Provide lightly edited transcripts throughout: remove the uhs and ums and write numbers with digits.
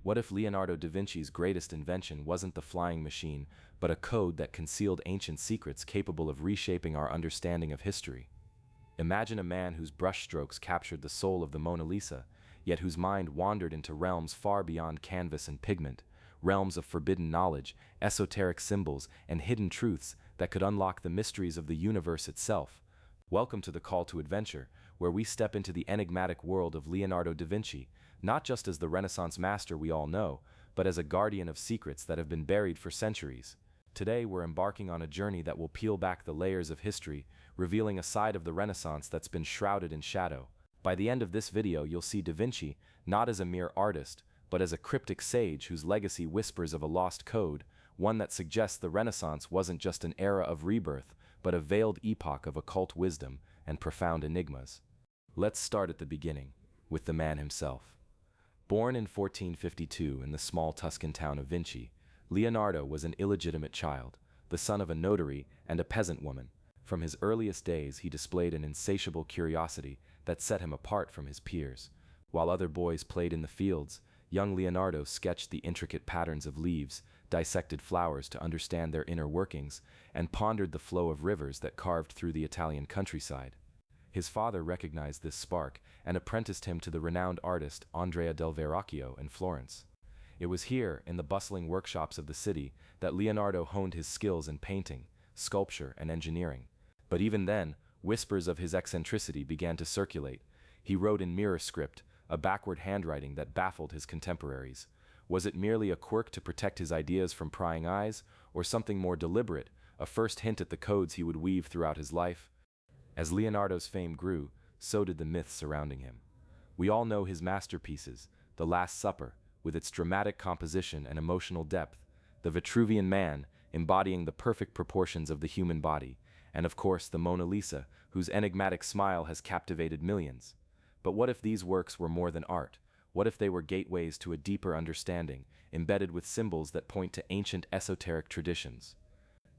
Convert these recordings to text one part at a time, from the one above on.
What if Leonardo da Vinci's greatest invention wasn't the flying machine, but a code that concealed ancient secrets capable of reshaping our understanding of history? Imagine a man whose brushstrokes captured the soul of the Mona Lisa, yet whose mind wandered into realms far beyond canvas and pigment, realms of forbidden knowledge, esoteric symbols, and hidden truths that could unlock the mysteries of the universe itself. Welcome to the Call to Adventure, where we step into the enigmatic world of Leonardo da Vinci, not just as the Renaissance master we all know, but as a guardian of secrets that have been buried for centuries. Today, we're embarking on a journey that will peel back the layers of history, revealing a side of the Renaissance that's been shrouded in shadow. By the end of this video, you'll see da Vinci not as a mere artist, but as a cryptic sage whose legacy whispers of a lost code, one that suggests the Renaissance wasn't just an era of rebirth, but a veiled epoch of occult wisdom and profound enigmas. Let's start at the beginning, with the man himself. Born in 1452 in the small Tuscan town of Vinci, Leonardo was an illegitimate child, the son of a notary and a peasant woman. From his earliest days, he displayed an insatiable curiosity that set him apart from his peers. While other boys played in the fields, young Leonardo sketched the intricate patterns of leaves, dissected flowers to understand their inner workings, and pondered the flow of rivers that carved through the Italian countryside. His father recognized this spark and apprenticed him to the renowned artist Andrea del Verrocchio in Florence. It was here, in the bustling workshops of the city, that Leonardo honed his skills in painting, sculpture, and engineering. But even then, whispers of his eccentricity began to circulate. He wrote in mirror script, a backward handwriting that baffled his contemporaries. Was it merely a quirk to protect his ideas from prying eyes, or something more deliberate, a first hint at the codes he would weave throughout his life? As Leonardo's fame grew, so did the myths surrounding him. We all know his masterpieces, The Last Supper, with its dramatic composition and emotional depth, the Vitruvian Man, embodying the perfect proportions of the human body, and of course the Mona Lisa, whose enigmatic smile has captivated millions. But what if these works were more than art? What if they were gateways to a deeper understanding, embedded with symbols that point to ancient esoteric traditions?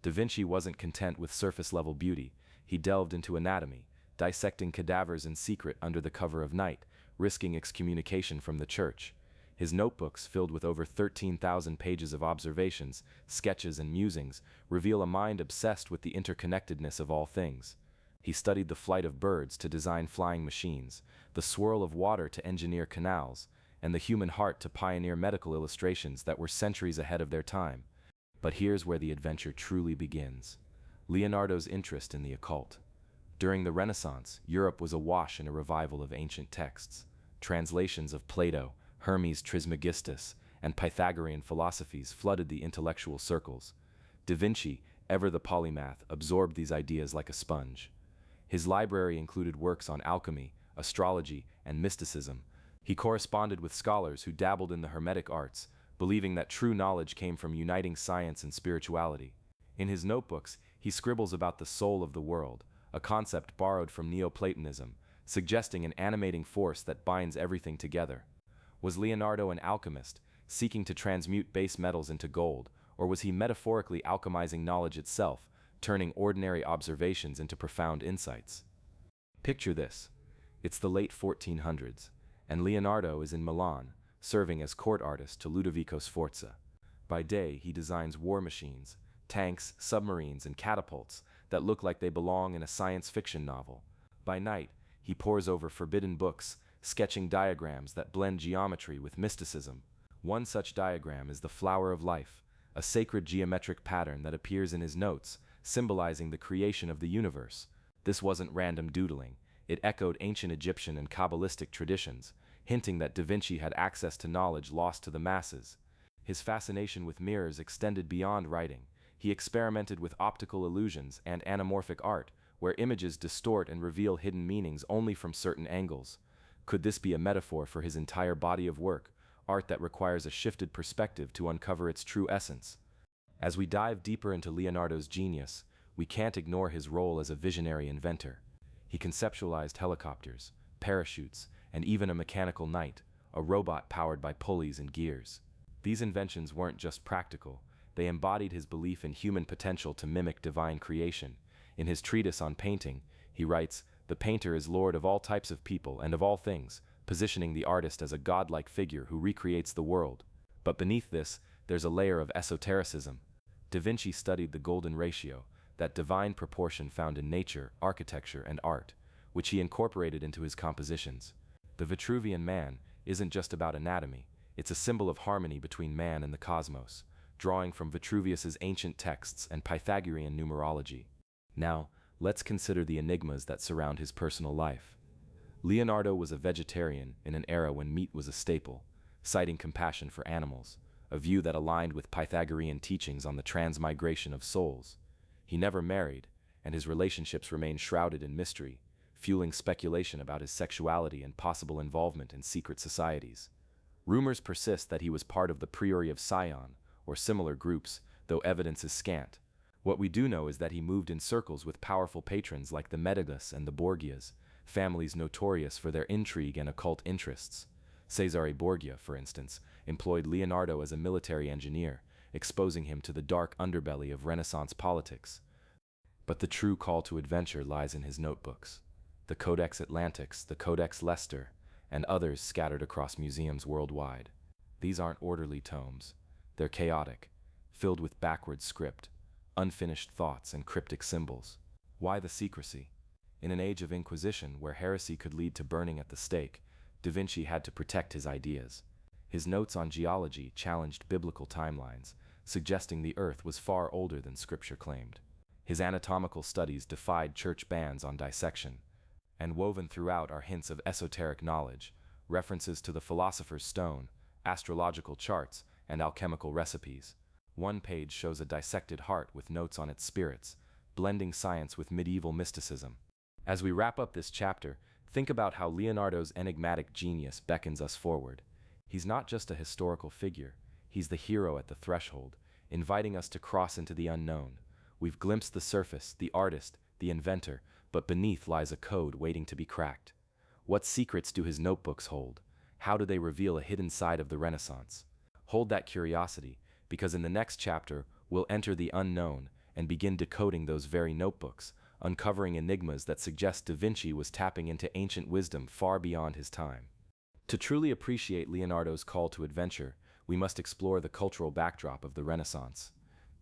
Da Vinci wasn't content with surface-level beauty. He delved into anatomy, dissecting cadavers in secret under the cover of night, risking excommunication from the church. His notebooks, filled with over 13,000 pages of observations, sketches, and musings, reveal a mind obsessed with the interconnectedness of all things. He studied the flight of birds to design flying machines, the swirl of water to engineer canals, and the human heart to pioneer medical illustrations that were centuries ahead of their time. But here's where the adventure truly begins. Leonardo's interest in the occult. During the Renaissance, Europe was awash in a revival of ancient texts. Translations of Plato, Hermes Trismegistus, and Pythagorean philosophies flooded the intellectual circles. Da Vinci, ever the polymath, absorbed these ideas like a sponge. His library included works on alchemy, astrology, and mysticism. He corresponded with scholars who dabbled in the Hermetic arts, believing that true knowledge came from uniting science and spirituality. In his notebooks, he scribbles about the soul of the world, a concept borrowed from Neoplatonism, suggesting an animating force that binds everything together. Was Leonardo an alchemist, seeking to transmute base metals into gold, or was he metaphorically alchemizing knowledge itself, turning ordinary observations into profound insights? Picture this. It's the late 1400s, and Leonardo is in Milan, serving as court artist to Ludovico Sforza. By day, he designs war machines, tanks, submarines, and catapults that look like they belong in a science fiction novel. By night, he pores over forbidden books, sketching diagrams that blend geometry with mysticism. One such diagram is the flower of life, a sacred geometric pattern that appears in his notes, symbolizing the creation of the universe. This wasn't random doodling. It echoed ancient Egyptian and Kabbalistic traditions, hinting that Da Vinci had access to knowledge lost to the masses. His fascination with mirrors extended beyond writing. He experimented with optical illusions and anamorphic art, where images distort and reveal hidden meanings only from certain angles. Could this be a metaphor for his entire body of work, art that requires a shifted perspective to uncover its true essence? As we dive deeper into Leonardo's genius, we can't ignore his role as a visionary inventor. He conceptualized helicopters, parachutes, and even a mechanical knight, a robot powered by pulleys and gears. These inventions weren't just practical, they embodied his belief in human potential to mimic divine creation. In his treatise on painting, he writes, "The painter is lord of all types of people and of all things, positioning the artist as a godlike figure who recreates the world." But beneath this, there's a layer of esotericism. Da Vinci studied the golden ratio, that divine proportion found in nature, architecture, and art, which he incorporated into his compositions. The Vitruvian Man isn't just about anatomy, it's a symbol of harmony between man and the cosmos, drawing from Vitruvius's ancient texts and Pythagorean numerology. Now, let's consider the enigmas that surround his personal life. Leonardo was a vegetarian in an era when meat was a staple, citing compassion for animals, a view that aligned with Pythagorean teachings on the transmigration of souls. He never married, and his relationships remained shrouded in mystery, fueling speculation about his sexuality and possible involvement in secret societies. Rumors persist that he was part of the Priori of Sion, or similar groups, though evidence is scant. What we do know is that he moved in circles with powerful patrons like the Medicis and the Borgias, families notorious for their intrigue and occult interests. Cesare Borgia, for instance, employed Leonardo as a military engineer, exposing him to the dark underbelly of Renaissance politics. But the true call to adventure lies in his notebooks. The Codex Atlanticus, the Codex Leicester, and others scattered across museums worldwide. These aren't orderly tomes. They're chaotic, filled with backward script, unfinished thoughts, and cryptic symbols. Why the secrecy? In an age of inquisition where heresy could lead to burning at the stake, Da Vinci had to protect his ideas. His notes on geology challenged biblical timelines, suggesting the Earth was far older than Scripture claimed. His anatomical studies defied church bans on dissection, and woven throughout are hints of esoteric knowledge, references to the philosopher's stone, astrological charts, and alchemical recipes. One page shows a dissected heart with notes on its spirits, blending science with medieval mysticism. As we wrap up this chapter, think about how Leonardo's enigmatic genius beckons us forward. He's not just a historical figure, he's the hero at the threshold, inviting us to cross into the unknown. We've glimpsed the surface, the artist, the inventor, but beneath lies a code waiting to be cracked. What secrets do his notebooks hold? How do they reveal a hidden side of the Renaissance? Hold that curiosity, because in the next chapter, we'll enter the unknown and begin decoding those very notebooks, uncovering enigmas that suggest Da Vinci was tapping into ancient wisdom far beyond his time. To truly appreciate Leonardo's call to adventure, we must explore the cultural backdrop of the Renaissance.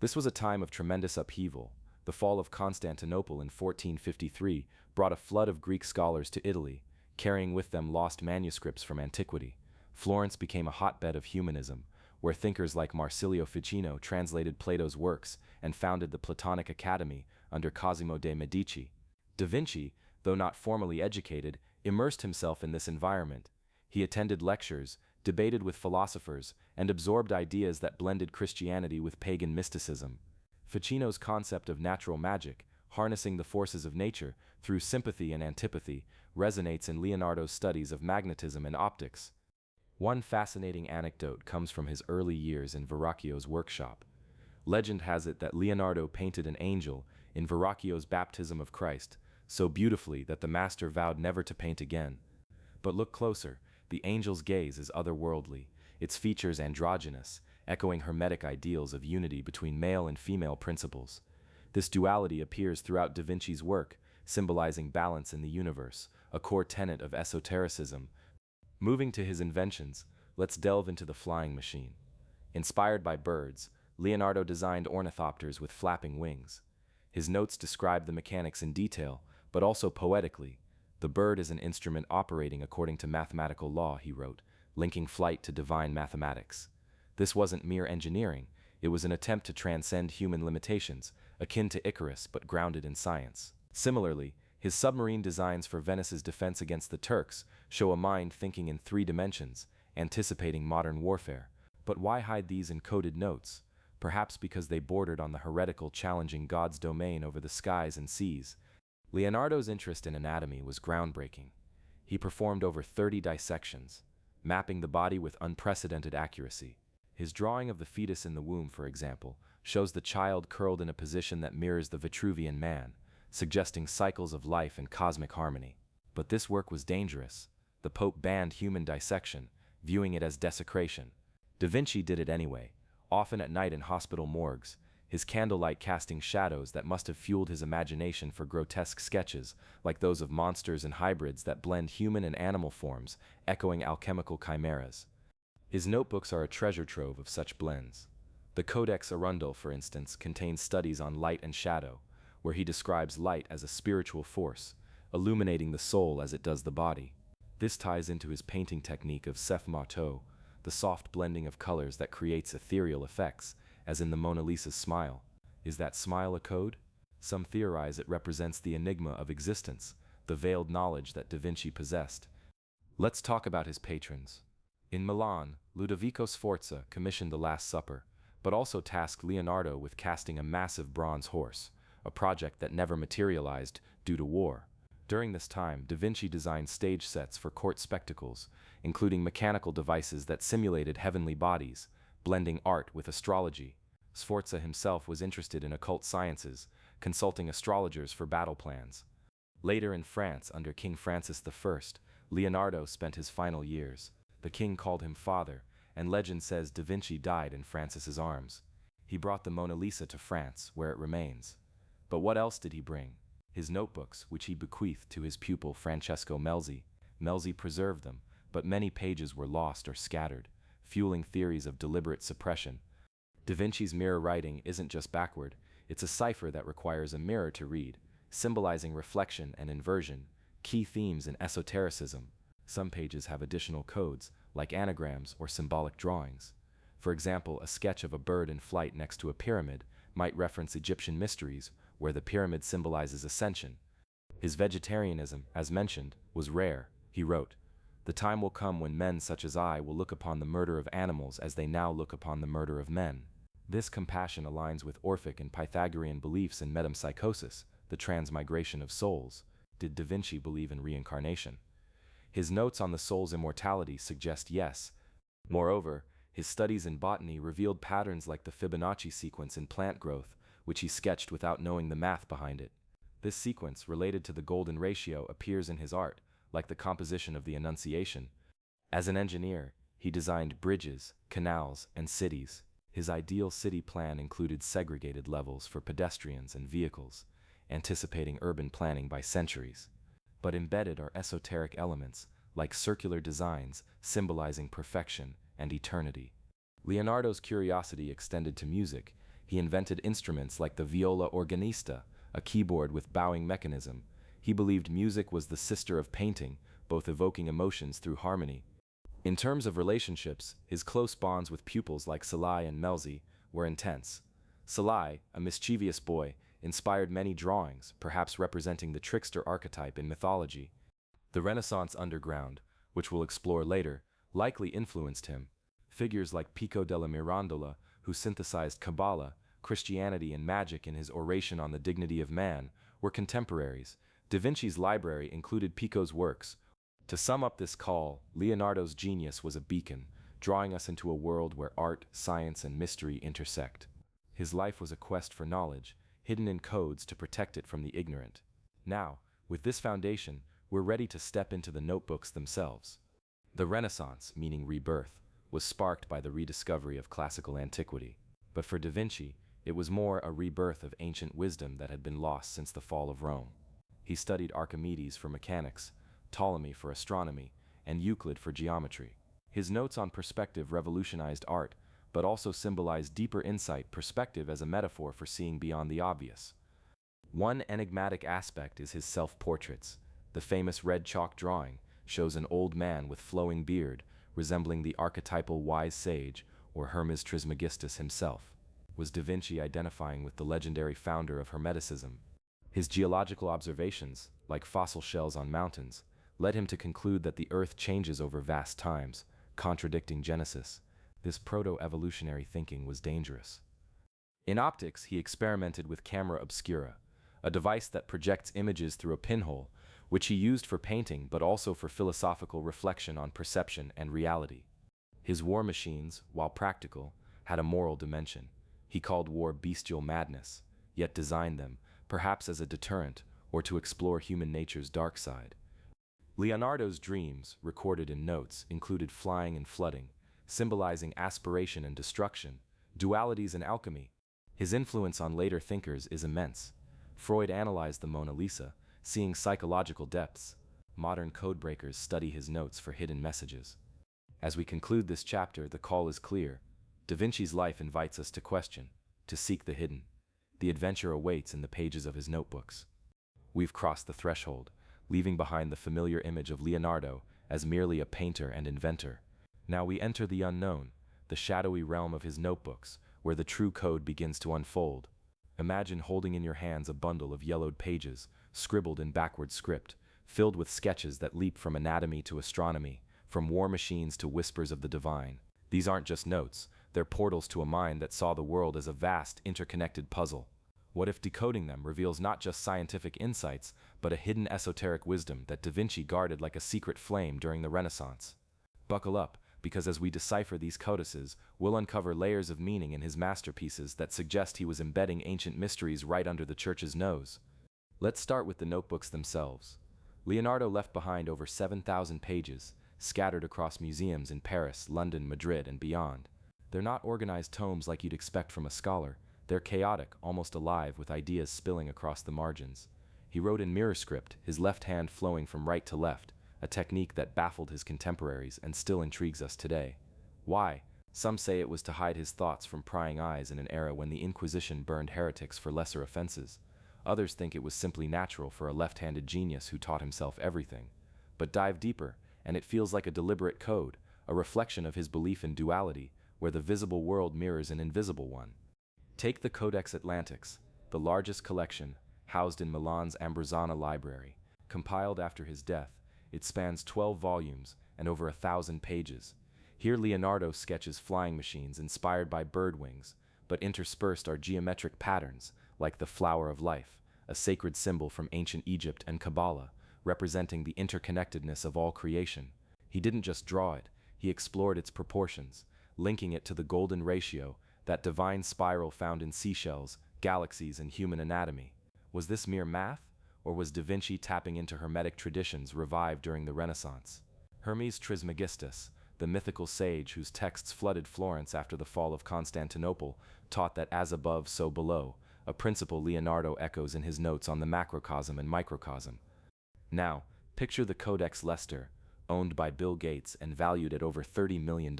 This was a time of tremendous upheaval. The fall of Constantinople in 1453 brought a flood of Greek scholars to Italy, carrying with them lost manuscripts from antiquity. Florence became a hotbed of humanism, where thinkers like Marsilio Ficino translated Plato's works and founded the Platonic Academy under Cosimo de' Medici. Da Vinci, though not formally educated, immersed himself in this environment. He attended lectures, debated with philosophers, and absorbed ideas that blended Christianity with pagan mysticism. Ficino's concept of natural magic, harnessing the forces of nature through sympathy and antipathy, resonates in Leonardo's studies of magnetism and optics. One fascinating anecdote comes from his early years in Verrocchio's workshop. Legend has it that Leonardo painted an angel in Verrocchio's Baptism of Christ so beautifully that the master vowed never to paint again. But look closer, the angel's gaze is otherworldly, its features androgynous, echoing Hermetic ideals of unity between male and female principles. This duality appears throughout Da Vinci's work, symbolizing balance in the universe, a core tenet of esotericism. Moving to his inventions, let's delve into the flying machine. Inspired by birds, Leonardo designed ornithopters with flapping wings. His notes describe the mechanics in detail, but also poetically. The bird is an instrument operating according to mathematical law, he wrote, linking flight to divine mathematics. This wasn't mere engineering, it was an attempt to transcend human limitations, akin to Icarus but grounded in science. Similarly, his submarine designs for Venice's defense against the Turks show a mind thinking in 3 dimensions, anticipating modern warfare. But why hide these encoded notes? Perhaps because they bordered on the heretical, challenging God's domain over the skies and seas. Leonardo's interest in anatomy was groundbreaking. He performed over 30 dissections, mapping the body with unprecedented accuracy. His drawing of the fetus in the womb, for example, shows the child curled in a position that mirrors the Vitruvian Man, suggesting cycles of life and cosmic harmony. But this work was dangerous. The Pope banned human dissection, viewing it as desecration. Da Vinci did it anyway, often at night in hospital morgues, his candlelight casting shadows that must have fueled his imagination for grotesque sketches, like those of monsters and hybrids that blend human and animal forms, echoing alchemical chimeras. His notebooks are a treasure trove of such blends. The Codex Arundel, for instance, contains studies on light and shadow, where he describes light as a spiritual force, illuminating the soul as it does the body. This ties into his painting technique of séph-marteau, the soft blending of colors that creates ethereal effects, as in the Mona Lisa's smile. Is that smile a code? Some theorize it represents the enigma of existence, the veiled knowledge that Da Vinci possessed. Let's talk about his patrons. In Milan, Ludovico Sforza commissioned the Last Supper, but also tasked Leonardo with casting a massive bronze horse, a project that never materialized due to war. During this time, Da Vinci designed stage sets for court spectacles, including mechanical devices that simulated heavenly bodies, blending art with astrology. Sforza himself was interested in occult sciences, consulting astrologers for battle plans. Later in France, under King Francis I, Leonardo spent his final years. The king called him father, and legend says Da Vinci died in Francis's arms. He brought the Mona Lisa to France, where it remains. But what else did he bring? His notebooks, which he bequeathed to his pupil Francesco Melzi. Melzi preserved them, but many pages were lost or scattered, fueling theories of deliberate suppression. Da Vinci's mirror writing isn't just backward, it's a cipher that requires a mirror to read, symbolizing reflection and inversion, key themes in esotericism. Some pages have additional codes, like anagrams or symbolic drawings. For example, a sketch of a bird in flight next to a pyramid might reference Egyptian mysteries, where the pyramid symbolizes ascension. His vegetarianism, as mentioned, was rare. He wrote, "The time will come when men such as I will look upon the murder of animals as they now look upon the murder of men." This compassion aligns with Orphic and Pythagorean beliefs in metempsychosis, the transmigration of souls. Did Da Vinci believe in reincarnation? His notes on the soul's immortality suggest yes. Moreover, his studies in botany revealed patterns like the Fibonacci sequence in plant growth, which he sketched without knowing the math behind it. This sequence, related to the golden ratio, appears in his art, like the composition of the Annunciation. As an engineer, he designed bridges, canals, and cities. His ideal city plan included segregated levels for pedestrians and vehicles, anticipating urban planning by centuries. But embedded are esoteric elements, like circular designs symbolizing perfection and eternity. Leonardo's curiosity extended to music. He invented instruments like the viola organista, a keyboard with bowing mechanism. He believed music was the sister of painting, both evoking emotions through harmony. In terms of relationships, his close bonds with pupils like Salai and Melzi were intense. Salai, a mischievous boy, inspired many drawings, perhaps representing the trickster archetype in mythology. The Renaissance underground, which we'll explore later, likely influenced him. Figures like Pico della Mirandola, who synthesized Kabbalah, Christianity, and magic in his oration on the dignity of man, were contemporaries. Da Vinci's library included Pico's works. To sum up this call, Leonardo's genius was a beacon, drawing us into a world where art, science, and mystery intersect. His life was a quest for knowledge, hidden in codes to protect it from the ignorant. Now, with this foundation, we're ready to step into the notebooks themselves. The Renaissance, meaning rebirth, was sparked by the rediscovery of classical antiquity. But for Da Vinci, it was more a rebirth of ancient wisdom that had been lost since the fall of Rome. He studied Archimedes for mechanics, Ptolemy for astronomy, and Euclid for geometry. His notes on perspective revolutionized art, but also symbolized deeper insight, perspective as a metaphor for seeing beyond the obvious. One enigmatic aspect is his self-portraits. The famous red chalk drawing shows an old man with flowing beard, resembling the archetypal wise sage or Hermes Trismegistus himself. Was Da Vinci identifying with the legendary founder of Hermeticism? His geological observations, like fossil shells on mountains, led him to conclude that the Earth changes over vast times, contradicting Genesis. This proto-evolutionary thinking was dangerous. In optics, he experimented with camera obscura, a device that projects images through a pinhole, which he used for painting but also for philosophical reflection on perception and reality. His war machines, while practical, had a moral dimension. He called war bestial madness, yet designed them, perhaps as a deterrent or to explore human nature's dark side. Leonardo's dreams, recorded in notes, included flying and flooding, symbolizing aspiration and destruction, dualities and alchemy. His influence on later thinkers is immense. Freud analyzed the Mona Lisa, seeing psychological depths. Modern codebreakers study his notes for hidden messages. As we conclude this chapter, the call is clear. Da Vinci's life invites us to question, to seek the hidden. The adventure awaits in the pages of his notebooks. We've crossed the threshold, leaving behind the familiar image of Leonardo as merely a painter and inventor. Now we enter the unknown, the shadowy realm of his notebooks, where the true code begins to unfold. Imagine holding in your hands a bundle of yellowed pages, scribbled in backward script, filled with sketches that leap from anatomy to astronomy, from war machines to whispers of the divine. These aren't just notes, they're portals to a mind that saw the world as a vast, interconnected puzzle. What if decoding them reveals not just scientific insights, but a hidden esoteric wisdom that Da Vinci guarded like a secret flame during the Renaissance? Buckle up, because as we decipher these codices, we'll uncover layers of meaning in his masterpieces that suggest he was embedding ancient mysteries right under the church's nose. Let's start with the notebooks themselves. Leonardo left behind over 7,000 pages, scattered across museums in Paris, London, Madrid, and beyond. They're not organized tomes like you'd expect from a scholar. They're chaotic, almost alive, with ideas spilling across the margins. He wrote in mirror script, his left hand flowing from right to left, a technique that baffled his contemporaries and still intrigues us today. Why? Some say it was to hide his thoughts from prying eyes in an era when the Inquisition burned heretics for lesser offenses. Others think it was simply natural for a left-handed genius who taught himself everything. But dive deeper, and it feels like a deliberate code, a reflection of his belief in duality, where the visible world mirrors an invisible one. Take the Codex Atlanticus, the largest collection, housed in Milan's Ambrosiana library. Compiled after his death, it spans 12 volumes and over 1,000 pages. Here Leonardo sketches flying machines inspired by bird wings, but interspersed are geometric patterns, like the flower of life, a sacred symbol from ancient Egypt and Kabbalah, representing the interconnectedness of all creation. He didn't just draw it, he explored its proportions, linking it to the golden ratio, that divine spiral found in seashells, galaxies, and human anatomy. Was this mere math, or was Da Vinci tapping into Hermetic traditions revived during the Renaissance? Hermes Trismegistus, the mythical sage whose texts flooded Florence after the fall of Constantinople, taught that as above, so below, a principle Leonardo echoes in his notes on the macrocosm and microcosm. Now, picture the Codex Leicester, owned by Bill Gates and valued at over $30 million.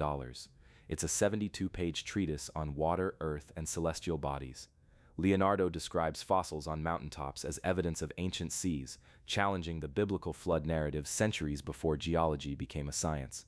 It's a 72-page treatise on water, earth, and celestial bodies. Leonardo describes fossils on mountaintops as evidence of ancient seas, challenging the biblical flood narrative centuries before geology became a science.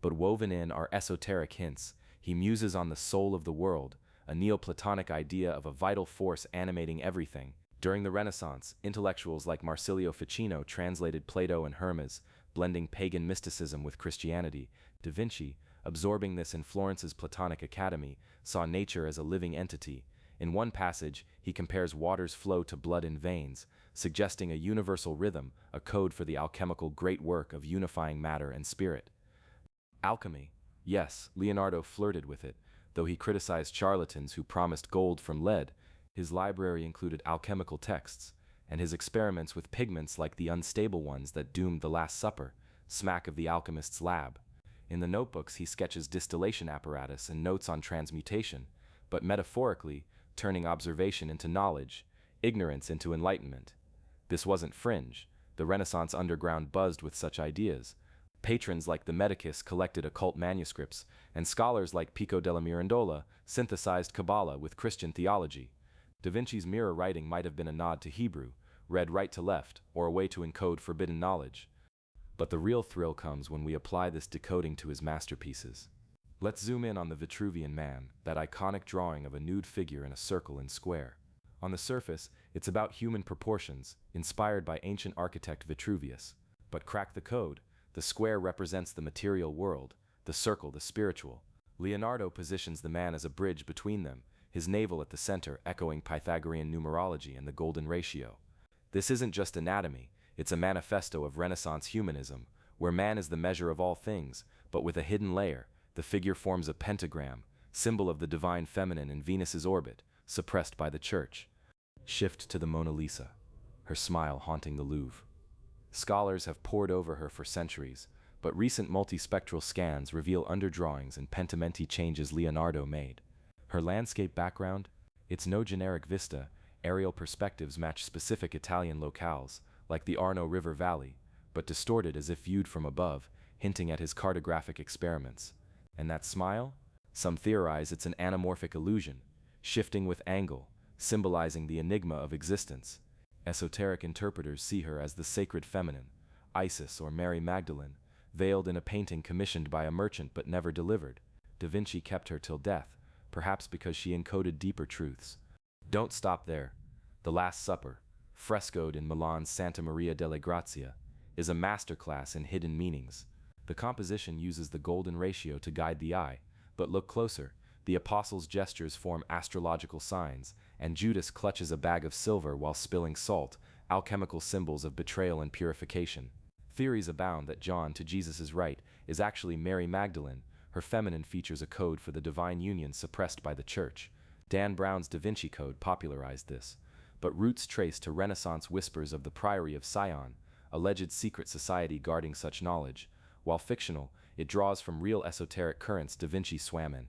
But woven in are esoteric hints. He muses on the soul of the world, a Neoplatonic idea of a vital force animating everything. During the Renaissance, intellectuals like Marsilio Ficino translated Plato and Hermes, blending pagan mysticism with Christianity. Da Vinci, absorbing this in Florence's Platonic Academy, saw nature as a living entity. In one passage, he compares water's flow to blood in veins, suggesting a universal rhythm, a code for the alchemical great work of unifying matter and spirit. Alchemy. Yes, Leonardo flirted with it, though he criticized charlatans who promised gold from lead. His library included alchemical texts, and his experiments with pigments like the unstable ones that doomed the Last Supper, smack of the alchemist's lab. In the notebooks, he sketches distillation apparatus and notes on transmutation, but metaphorically, turning observation into knowledge, ignorance into enlightenment. This wasn't fringe. The Renaissance underground buzzed with such ideas. Patrons like the Medicus collected occult manuscripts, and scholars like Pico della Mirandola synthesized Kabbalah with Christian theology. Da Vinci's mirror writing might have been a nod to Hebrew, read right to left, or a way to encode forbidden knowledge. But the real thrill comes when we apply this decoding to his masterpieces. Let's zoom in on the Vitruvian Man, that iconic drawing of a nude figure in a circle and square. On the surface, it's about human proportions, inspired by ancient architect Vitruvius. But crack the code. The square represents the material world, the circle the spiritual. Leonardo positions the man as a bridge between them, his navel at the center echoing Pythagorean numerology and the golden ratio. This isn't just anatomy, it's a manifesto of Renaissance humanism, where man is the measure of all things, but with a hidden layer. The figure forms a pentagram, symbol of the divine feminine in Venus's orbit, suppressed by the church. Shift to the Mona Lisa, her smile haunting the Louvre. Scholars have pored over her for centuries, but recent multispectral scans reveal underdrawings and pentimenti changes Leonardo made. Her landscape background? It's no generic vista. Aerial perspectives match specific Italian locales, like the Arno River Valley, but distorted as if viewed from above, hinting at his cartographic experiments. And that smile? Some theorize it's an anamorphic illusion, shifting with angle, symbolizing the enigma of existence. Esoteric interpreters see her as the sacred feminine, Isis or Mary Magdalene, veiled in a painting commissioned by a merchant but never delivered. Da Vinci kept her till death, perhaps because she encoded deeper truths. Don't stop there. The Last Supper, frescoed in Milan's Santa Maria delle Grazie, is a masterclass in hidden meanings. The composition uses the golden ratio to guide the eye, but look closer. The apostles' gestures form astrological signs, and Judas clutches a bag of silver while spilling salt, alchemical symbols of betrayal and purification. Theories abound that John, to Jesus' right, is actually Mary Magdalene. Her feminine features a code for the divine union suppressed by the Church. Dan Brown's Da Vinci Code popularized this, but roots trace to Renaissance whispers of the Priory of Sion, alleged secret society guarding such knowledge. While fictional, it draws from real esoteric currents Da Vinci swam in.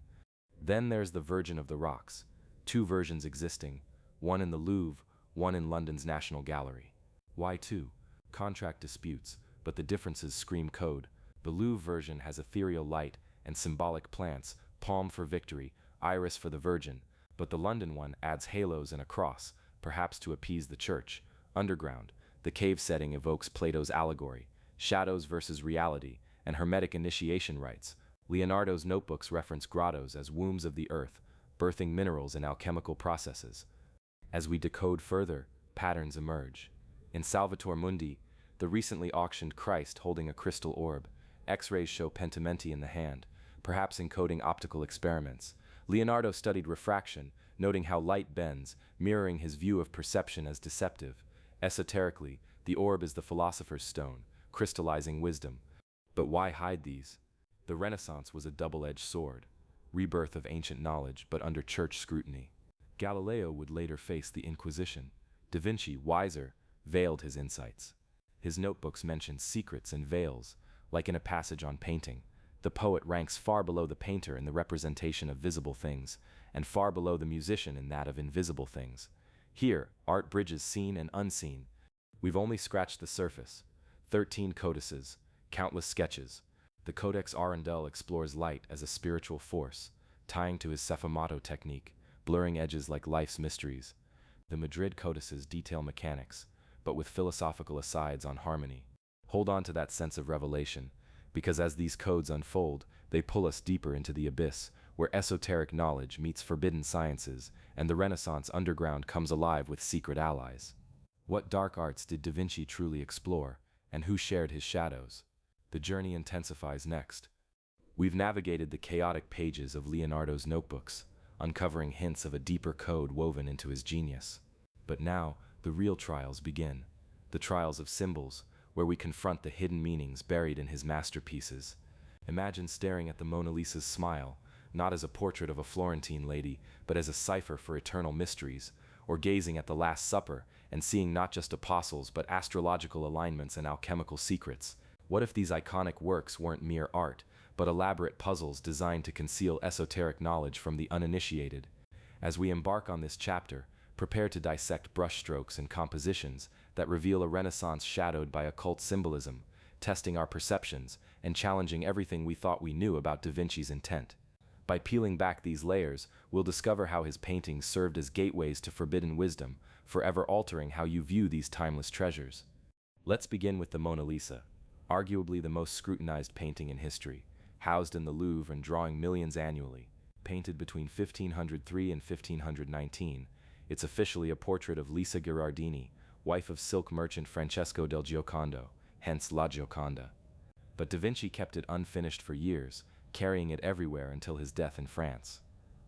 Then there's the Virgin of the Rocks, two versions existing, one in the Louvre, one in London's National Gallery. Why two? Contract disputes, but the differences scream code. The Louvre version has ethereal light and symbolic plants, palm for victory, iris for the Virgin, but the London one adds halos and a cross, perhaps to appease the Church. Underground, the cave setting evokes Plato's allegory, shadows versus reality, and Hermetic initiation rites. Leonardo's notebooks reference grottos as wombs of the earth, birthing minerals and alchemical processes. As we decode further, patterns emerge. In Salvator Mundi, the recently auctioned Christ holding a crystal orb, X-rays show pentimenti in the hand, perhaps encoding optical experiments. Leonardo studied refraction, noting how light bends, mirroring his view of perception as deceptive. Esoterically, the orb is the philosopher's stone, crystallizing wisdom. But why hide these? The Renaissance was a double-edged sword, rebirth of ancient knowledge but under church scrutiny. Galileo would later face the Inquisition. Da Vinci, wiser, veiled his insights. His notebooks mention secrets and veils, like in a passage on painting. The poet ranks far below the painter in the representation of visible things, and far below the musician in that of invisible things. Here, art bridges seen and unseen. We've only scratched the surface. 13 codices, countless sketches. The Codex Arundel explores light as a spiritual force, tying to his Sfumato technique, blurring edges like life's mysteries. The Madrid codices detail mechanics, but with philosophical asides on harmony. Hold on to that sense of revelation, because as these codes unfold, they pull us deeper into the abyss, where esoteric knowledge meets forbidden sciences, and the Renaissance underground comes alive with secret allies. What dark arts did Da Vinci truly explore, and who shared his shadows? The journey intensifies next. We've navigated the chaotic pages of Leonardo's notebooks, uncovering hints of a deeper code woven into his genius. But now, the real trials begin. The trials of symbols, where we confront the hidden meanings buried in his masterpieces. Imagine staring at the Mona Lisa's smile, not as a portrait of a Florentine lady, but as a cipher for eternal mysteries, or gazing at the Last Supper and seeing not just apostles but astrological alignments and alchemical secrets. What if these iconic works weren't mere art, but elaborate puzzles designed to conceal esoteric knowledge from the uninitiated? As we embark on this chapter, prepare to dissect brushstrokes and compositions that reveal a Renaissance shadowed by occult symbolism, testing our perceptions and challenging everything we thought we knew about Da Vinci's intent. By peeling back these layers, we'll discover how his paintings served as gateways to forbidden wisdom, forever altering how you view these timeless treasures. Let's begin with the Mona Lisa, arguably the most scrutinized painting in history, housed in the Louvre and drawing millions annually. Painted between 1503 and 1519, it's officially a portrait of Lisa Gherardini, wife of silk merchant Francesco del Giocondo, hence La Gioconda. But Da Vinci kept it unfinished for years, carrying it everywhere until his death in France.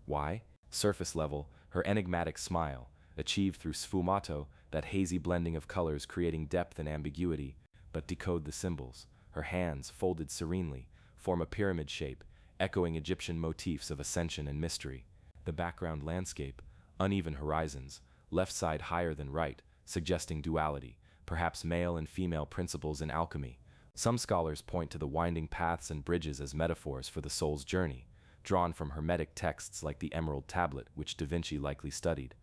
Why? Surface level, her enigmatic smile, achieved through sfumato, that hazy blending of colors creating depth and ambiguity. But decode the symbols. Her hands, folded serenely, form a pyramid shape, echoing Egyptian motifs of ascension and mystery. The background landscape, uneven horizons, left side higher than right, suggesting duality, perhaps male and female principles in alchemy. Some scholars point to the winding paths and bridges as metaphors for the soul's journey, drawn from Hermetic texts like the Emerald Tablet, which Da Vinci likely studied.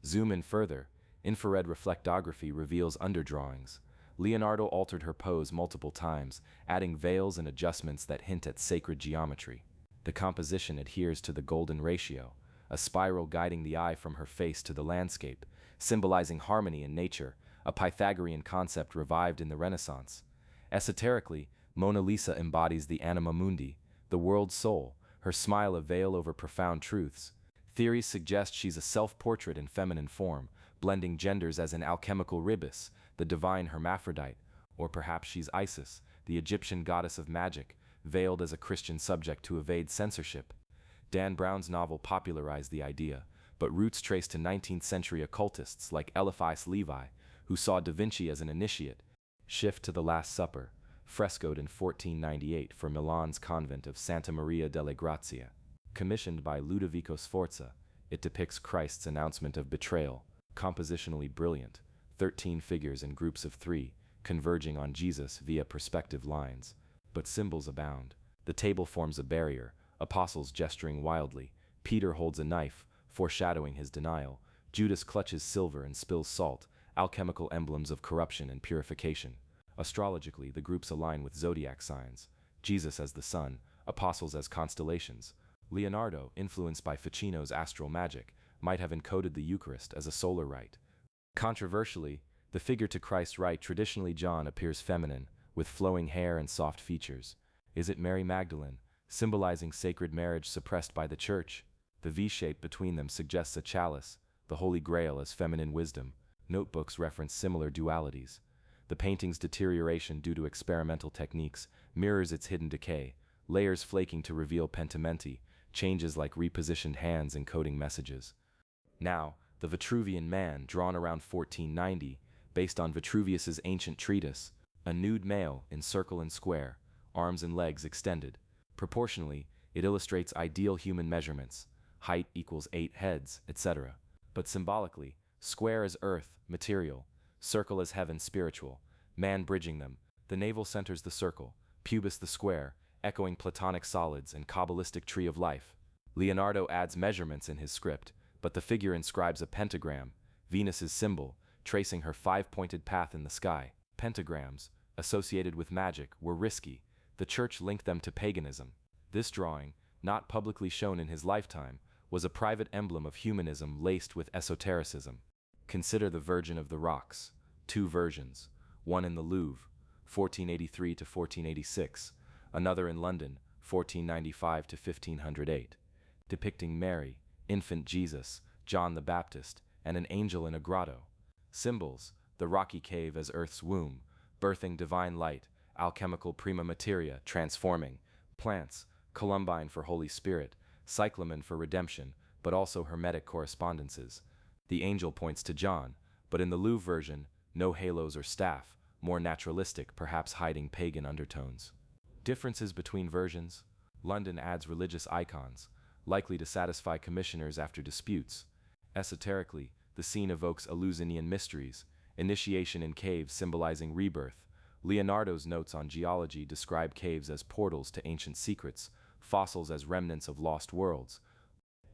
Zoom in further, infrared reflectography reveals underdrawings, Leonardo altered her pose multiple times, adding veils and adjustments that hint at sacred geometry. The composition adheres to the golden ratio, a spiral guiding the eye from her face to the landscape, symbolizing harmony in nature, a Pythagorean concept revived in the Renaissance. Esoterically, Mona Lisa embodies the anima mundi, the world's soul, her smile a veil over profound truths. Theories suggest she's a self-portrait in feminine form, blending genders as in alchemical ribis, the divine hermaphrodite, or perhaps she's Isis, the Egyptian goddess of magic, veiled as a Christian subject to evade censorship. Dan Brown's novel popularized the idea, but roots trace to 19th century occultists like Eliphas Levi, who saw Da Vinci as an initiate. Shift to The Last Supper, frescoed in 1498 for Milan's convent of Santa Maria delle Grazie. Commissioned by Ludovico Sforza, it depicts Christ's announcement of betrayal, compositionally brilliant, 13 figures in groups of 3, converging on Jesus via perspective lines. But symbols abound. The table forms a barrier, apostles gesturing wildly, Peter holds a knife, foreshadowing his denial, Judas clutches silver and spills salt, alchemical emblems of corruption and purification. Astrologically, the groups align with zodiac signs, Jesus as the sun, apostles as constellations. Leonardo, influenced by Ficino's astral magic, might have encoded the Eucharist as a solar rite. Controversially, the figure to Christ's right, traditionally John, appears feminine, with flowing hair and soft features. Is it Mary Magdalene, symbolizing sacred marriage suppressed by the Church? The V shape between them suggests a chalice, the Holy Grail as feminine wisdom. Notebooks reference similar dualities. The painting's deterioration due to experimental techniques mirrors its hidden decay, layers flaking to reveal pentimenti, changes like repositioned hands encoding messages. Now, the Vitruvian Man, drawn around 1490, based on Vitruvius's ancient treatise, a nude male in circle and square, arms and legs extended. Proportionally, it illustrates ideal human measurements, height equals 8 heads, etc. But symbolically, square as earth, material, circle as heaven, spiritual, man bridging them. The navel centers the circle, pubis the square, echoing Platonic solids and Kabbalistic tree of life. Leonardo adds measurements in his script, but the figure inscribes a pentagram, Venus's symbol, tracing her 5-pointed path in the sky. Pentagrams, associated with magic, were risky. The Church linked them to paganism. This drawing, not publicly shown in his lifetime, was a private emblem of humanism laced with esotericism. Consider the Virgin of the Rocks. 2 versions, one in the Louvre, 1483 to 1486, another in London, 1495 to 1508, depicting Mary, infant Jesus, John the Baptist, and an angel in a grotto. Symbols: the rocky cave as Earth's womb, birthing divine light, alchemical prima materia, transforming. Plants: columbine for Holy Spirit, cyclamen for redemption, but also hermetic correspondences. The angel points to John, but in the Louvre version, no halos or staff, more naturalistic, perhaps hiding pagan undertones. Differences between versions: London adds religious icons, likely to satisfy commissioners after disputes. Esoterically, the scene evokes Eleusinian mysteries, initiation in caves symbolizing rebirth. Leonardo's notes on geology describe caves as portals to ancient secrets, fossils as remnants of lost worlds.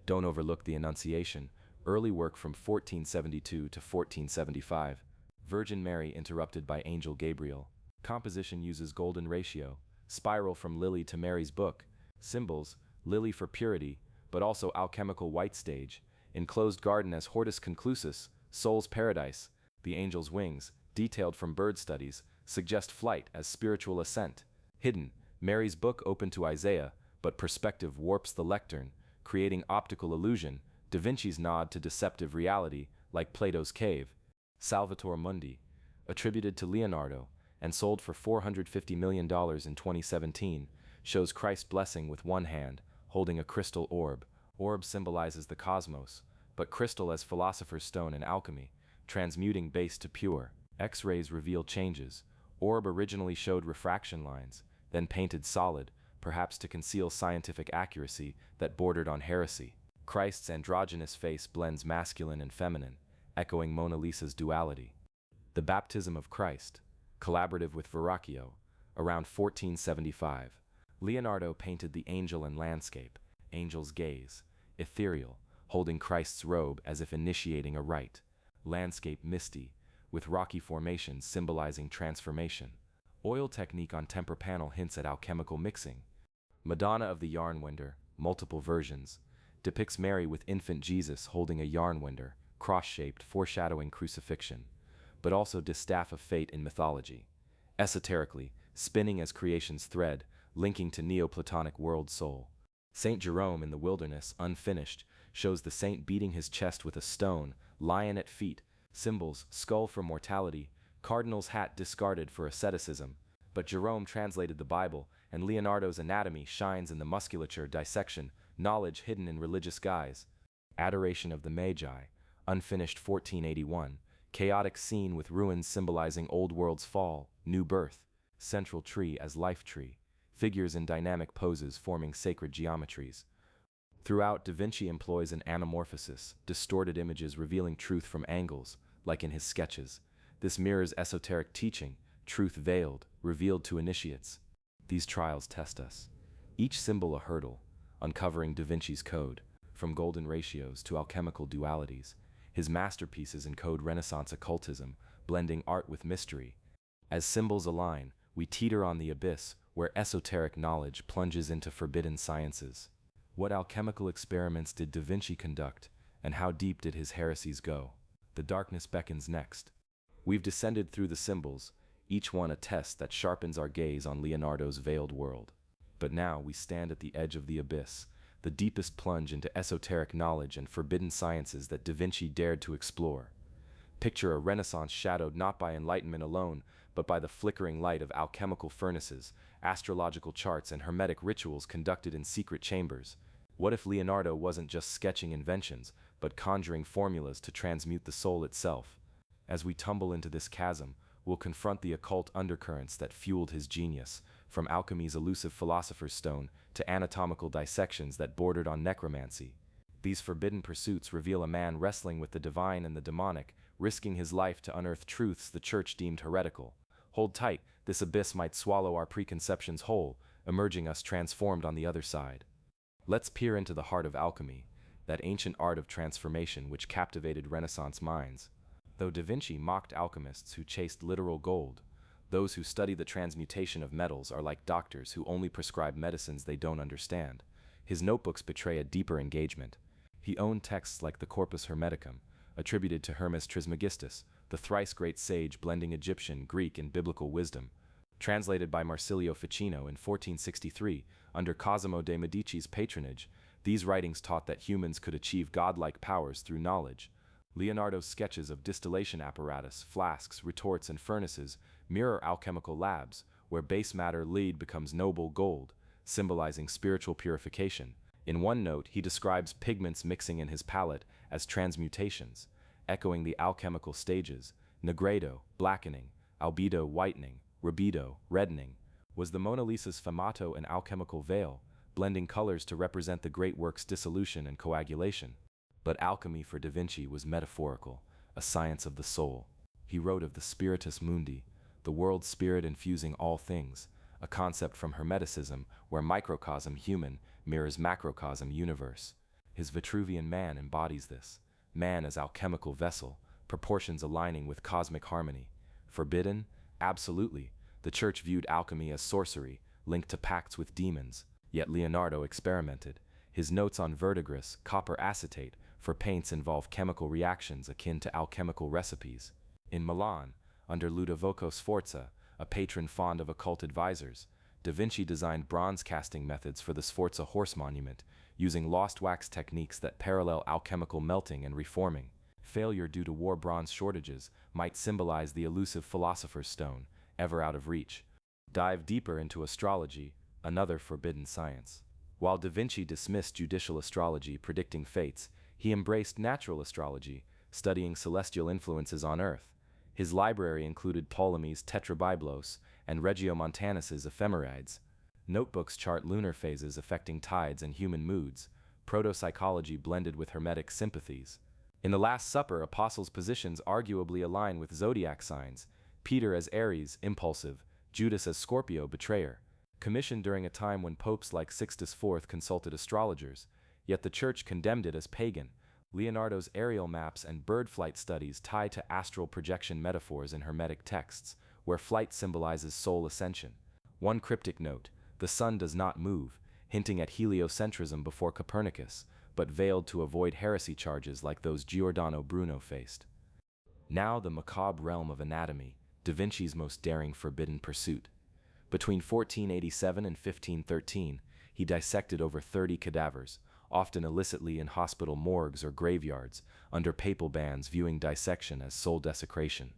Don't overlook the Annunciation, early work from 1472 to 1475. Virgin Mary interrupted by Angel Gabriel. Composition uses golden ratio, spiral from Lily to Mary's book. Symbols: lily for purity, but also alchemical white stage. Enclosed garden as Hortus Conclusus, soul's paradise. The angel's wings, detailed from bird studies, suggest flight as spiritual ascent. Hidden: Mary's book open to Isaiah, but perspective warps the lectern, creating optical illusion. Da Vinci's nod to deceptive reality, like Plato's cave. Salvator Mundi, attributed to Leonardo, and sold for $450 million in 2017, shows Christ's blessing with one hand, holding a crystal orb. Orb symbolizes the cosmos, but crystal as philosopher's stone in alchemy, transmuting base to pure. X-rays reveal changes. Orb originally showed refraction lines, then painted solid, perhaps to conceal scientific accuracy that bordered on heresy. Christ's androgynous face blends masculine and feminine, echoing Mona Lisa's duality. The Baptism of Christ, collaborative with Verrocchio, around 1475. Leonardo painted the angel and landscape, angel's gaze, ethereal, holding Christ's robe as if initiating a rite. Landscape misty, with rocky formations symbolizing transformation. Oil technique on temper panel hints at alchemical mixing. Madonna of the Yarn Winder, multiple versions, depicts Mary with infant Jesus holding a yarn winder, cross-shaped, foreshadowing crucifixion, but also distaff of fate in mythology. Esoterically, spinning as creation's thread, linking to Neoplatonic world soul. Saint Jerome in the Wilderness, unfinished, shows the saint beating his chest with a stone, lion at feet, symbols, skull for mortality, cardinal's hat discarded for asceticism. But Jerome translated the Bible, and Leonardo's anatomy shines in the musculature dissection, knowledge hidden in religious guise. Adoration of the Magi, unfinished 1481, chaotic scene with ruins symbolizing old world's fall, new birth, central tree as life tree, figures in dynamic poses forming sacred geometries. Throughout, Da Vinci employs an anamorphosis, distorted images revealing truth from angles, like in his sketches. This mirrors esoteric teaching, truth veiled, revealed to initiates. These trials test us. Each symbol a hurdle, uncovering Da Vinci's code, from golden ratios to alchemical dualities. His masterpieces encode Renaissance occultism, blending art with mystery. As symbols align, we teeter on the abyss, where esoteric knowledge plunges into forbidden sciences. What alchemical experiments did Da Vinci conduct, and how deep did his heresies go? The darkness beckons next. We've descended through the symbols, each one a test that sharpens our gaze on Leonardo's veiled world. But now we stand at the edge of the abyss, the deepest plunge into esoteric knowledge and forbidden sciences that Da Vinci dared to explore. Picture a Renaissance shadowed not by enlightenment alone, but by the flickering light of alchemical furnaces, astrological charts, and hermetic rituals conducted in secret chambers. What if Leonardo wasn't just sketching inventions, but conjuring formulas to transmute the soul itself? As we tumble into this chasm, we'll confront the occult undercurrents that fueled his genius, from alchemy's elusive philosopher's stone to anatomical dissections that bordered on necromancy. These forbidden pursuits reveal a man wrestling with the divine and the demonic, risking his life to unearth truths the church deemed heretical. Hold tight, this abyss might swallow our preconceptions whole, emerging us transformed on the other side. Let's peer into the heart of alchemy, that ancient art of transformation which captivated Renaissance minds. Though Da Vinci mocked alchemists who chased literal gold, those who study the transmutation of metals are like doctors who only prescribe medicines they don't understand. His notebooks betray a deeper engagement. He owned texts like the Corpus Hermeticum, attributed to Hermes Trismegistus, the thrice great sage blending Egyptian, Greek, and biblical wisdom. Translated by Marsilio Ficino in 1463, under Cosimo de' Medici's patronage, these writings taught that humans could achieve godlike powers through knowledge. Leonardo's sketches of distillation apparatus, flasks, retorts, and furnaces mirror alchemical labs, where base matter lead becomes noble gold, symbolizing spiritual purification. In one note, he describes pigments mixing in his palette as transmutations, echoing the alchemical stages. Negredo, blackening; albedo, whitening; rubedo, reddening. Was the Mona Lisa's sfumato an alchemical veil, blending colors to represent the great work's dissolution and coagulation? But alchemy for Da Vinci was metaphorical, a science of the soul. He wrote of the spiritus mundi, the world spirit infusing all things, a concept from Hermeticism where microcosm human mirrors macrocosm universe. His Vitruvian Man embodies this. Man as alchemical vessel, proportions aligning with cosmic harmony. Forbidden? Absolutely. The church viewed alchemy as sorcery, linked to pacts with demons. Yet Leonardo experimented. His notes on verdigris, copper acetate, for paints involve chemical reactions akin to alchemical recipes. In Milan, under Ludovico Sforza, a patron fond of occult advisors, Da Vinci designed bronze casting methods for the Sforza horse monument, using lost wax techniques that parallel alchemical melting and reforming. Failure due to war bronze shortages might symbolize the elusive philosopher's stone, ever out of reach. Dive deeper into astrology, another forbidden science. While Da Vinci dismissed judicial astrology predicting fates, he embraced natural astrology, studying celestial influences on Earth. His library included Ptolemy's Tetrabiblos and Regiomontanus's Ephemerides. Notebooks chart lunar phases affecting tides and human moods, proto-psychology blended with hermetic sympathies. In the Last Supper, apostles' positions arguably align with zodiac signs, Peter as Aries, impulsive; Judas as Scorpio, betrayer. Commissioned during a time when popes like Sixtus IV consulted astrologers, yet the church condemned it as pagan, Leonardo's aerial maps and bird flight studies tie to astral projection metaphors in Hermetic texts, where flight symbolizes soul ascension. One cryptic note, the sun does not move, hinting at heliocentrism before Copernicus, but veiled to avoid heresy charges like those Giordano Bruno faced. Now the macabre realm of anatomy, Da Vinci's most daring forbidden pursuit. Between 1487 and 1513, he dissected over 30 cadavers, often illicitly in hospital morgues or graveyards, under papal bans viewing dissection as soul desecration.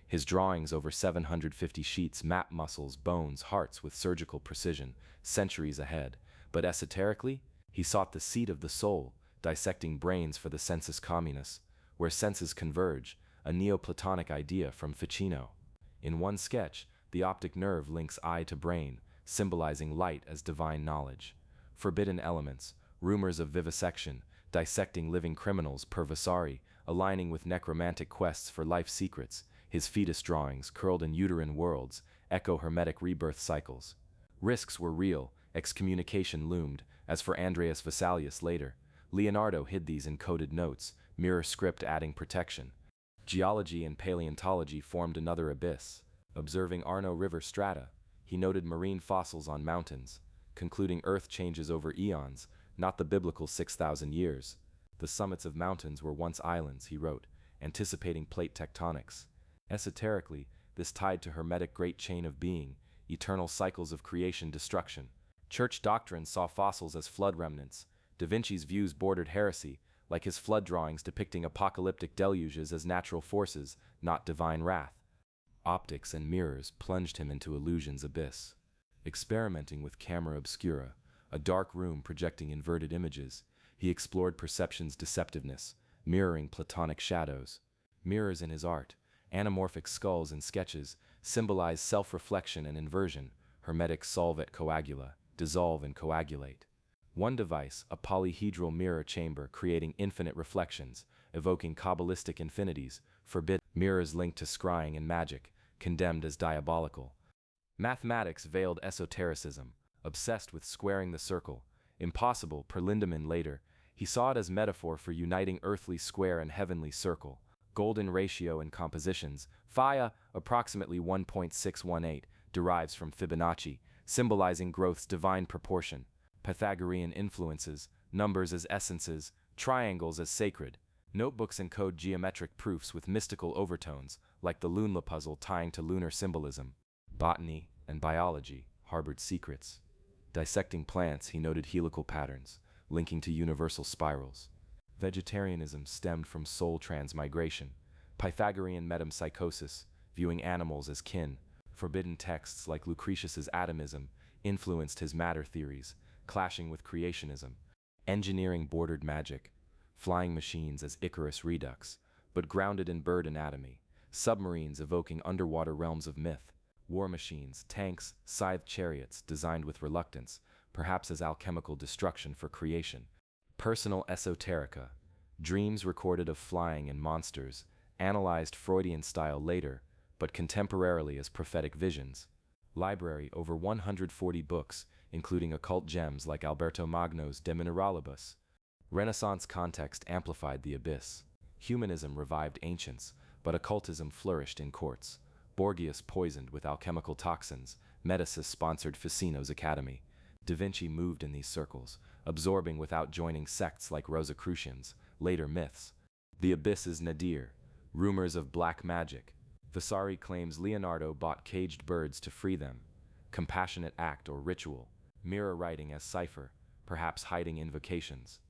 His drawings over 750 sheets map muscles, bones, hearts with surgical precision, centuries ahead, but esoterically, he sought the seat of the soul, dissecting brains for the sensus communis, where senses converge, a Neoplatonic idea from Ficino. In one sketch, the optic nerve links eye to brain, symbolizing light as divine knowledge. Forbidden elements, rumors of vivisection, dissecting living criminals per Vasari, aligning with necromantic quests for life secrets. His fetus drawings, curled in uterine worlds, echo Hermetic rebirth cycles. Risks were real, excommunication loomed, as for Andreas Vesalius later. Leonardo hid these in coded notes, mirror script adding protection. Geology and paleontology formed another abyss. Observing Arno River strata, he noted marine fossils on mountains, concluding Earth changes over eons, not the biblical 6,000 years. The summits of mountains were once islands, he wrote, anticipating plate tectonics. Esoterically, this tied to Hermetic great chain of being, eternal cycles of creation-destruction. Church doctrine saw fossils as flood remnants. Da Vinci's views bordered heresy, like his flood drawings depicting apocalyptic deluges as natural forces, not divine wrath. Optics and mirrors plunged him into illusion's abyss. Experimenting with camera obscura, a dark room projecting inverted images, he explored perception's deceptiveness, mirroring Platonic shadows. Mirrors in his art, anamorphic skulls in sketches, symbolize self-reflection and inversion. Hermetic solve et coagula, dissolve and coagulate. One device, a polyhedral mirror chamber creating infinite reflections, evoking Kabbalistic infinities, forbidden mirrors linked to scrying and magic, condemned as diabolical. Mathematics veiled esotericism, obsessed with squaring the circle. Impossible, per Lindemann later, he saw it as metaphor for uniting earthly square and heavenly circle. Golden ratio in compositions, phi approximately 1.618, derives from Fibonacci, symbolizing growth's divine proportion. Pythagorean influences, numbers as essences, triangles as sacred. Notebooks encode geometric proofs with mystical overtones, like the Lunla puzzle tying to lunar symbolism. Botany and biology harbored secrets. Dissecting plants, he noted helical patterns, linking to universal spirals. Vegetarianism stemmed from soul transmigration. Pythagorean metempsychosis, viewing animals as kin. Forbidden texts like Lucretius's atomism influenced his matter theories, clashing with creationism. Engineering bordered magic, flying machines as Icarus Redux, but grounded in bird anatomy. Submarines evoking underwater realms of myth. War machines, tanks, scythed chariots designed with reluctance, perhaps as alchemical destruction for creation. Personal esoterica, dreams recorded of flying and monsters, analyzed Freudian style later, but contemporarily as prophetic visions. Library, over 140 books, including occult gems like Alberto Magno's De Mineralibus. Renaissance context amplified the abyss. Humanism revived ancients, but occultism flourished in courts. Borgias poisoned with alchemical toxins. Medicis sponsored Ficino's academy. Da Vinci moved in these circles, absorbing without joining sects like Rosicrucians, later myths. The abyss is nadir. Rumors of black magic. Vasari claims Leonardo bought caged birds to free them. Compassionate act or ritual. Mirror writing as cipher, perhaps hiding invocations.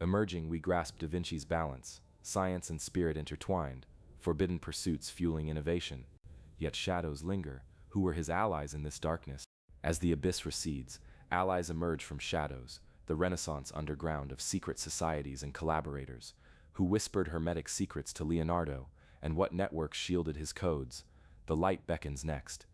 Emerging, we grasp Da Vinci's balance, science and spirit intertwined, forbidden pursuits fueling innovation. Yet shadows linger. Who were his allies in this darkness? As the abyss recedes, allies emerge from shadows, the Renaissance underground of secret societies and collaborators, who whispered Hermetic secrets to Leonardo, and what networks shielded his codes. The light beckons next.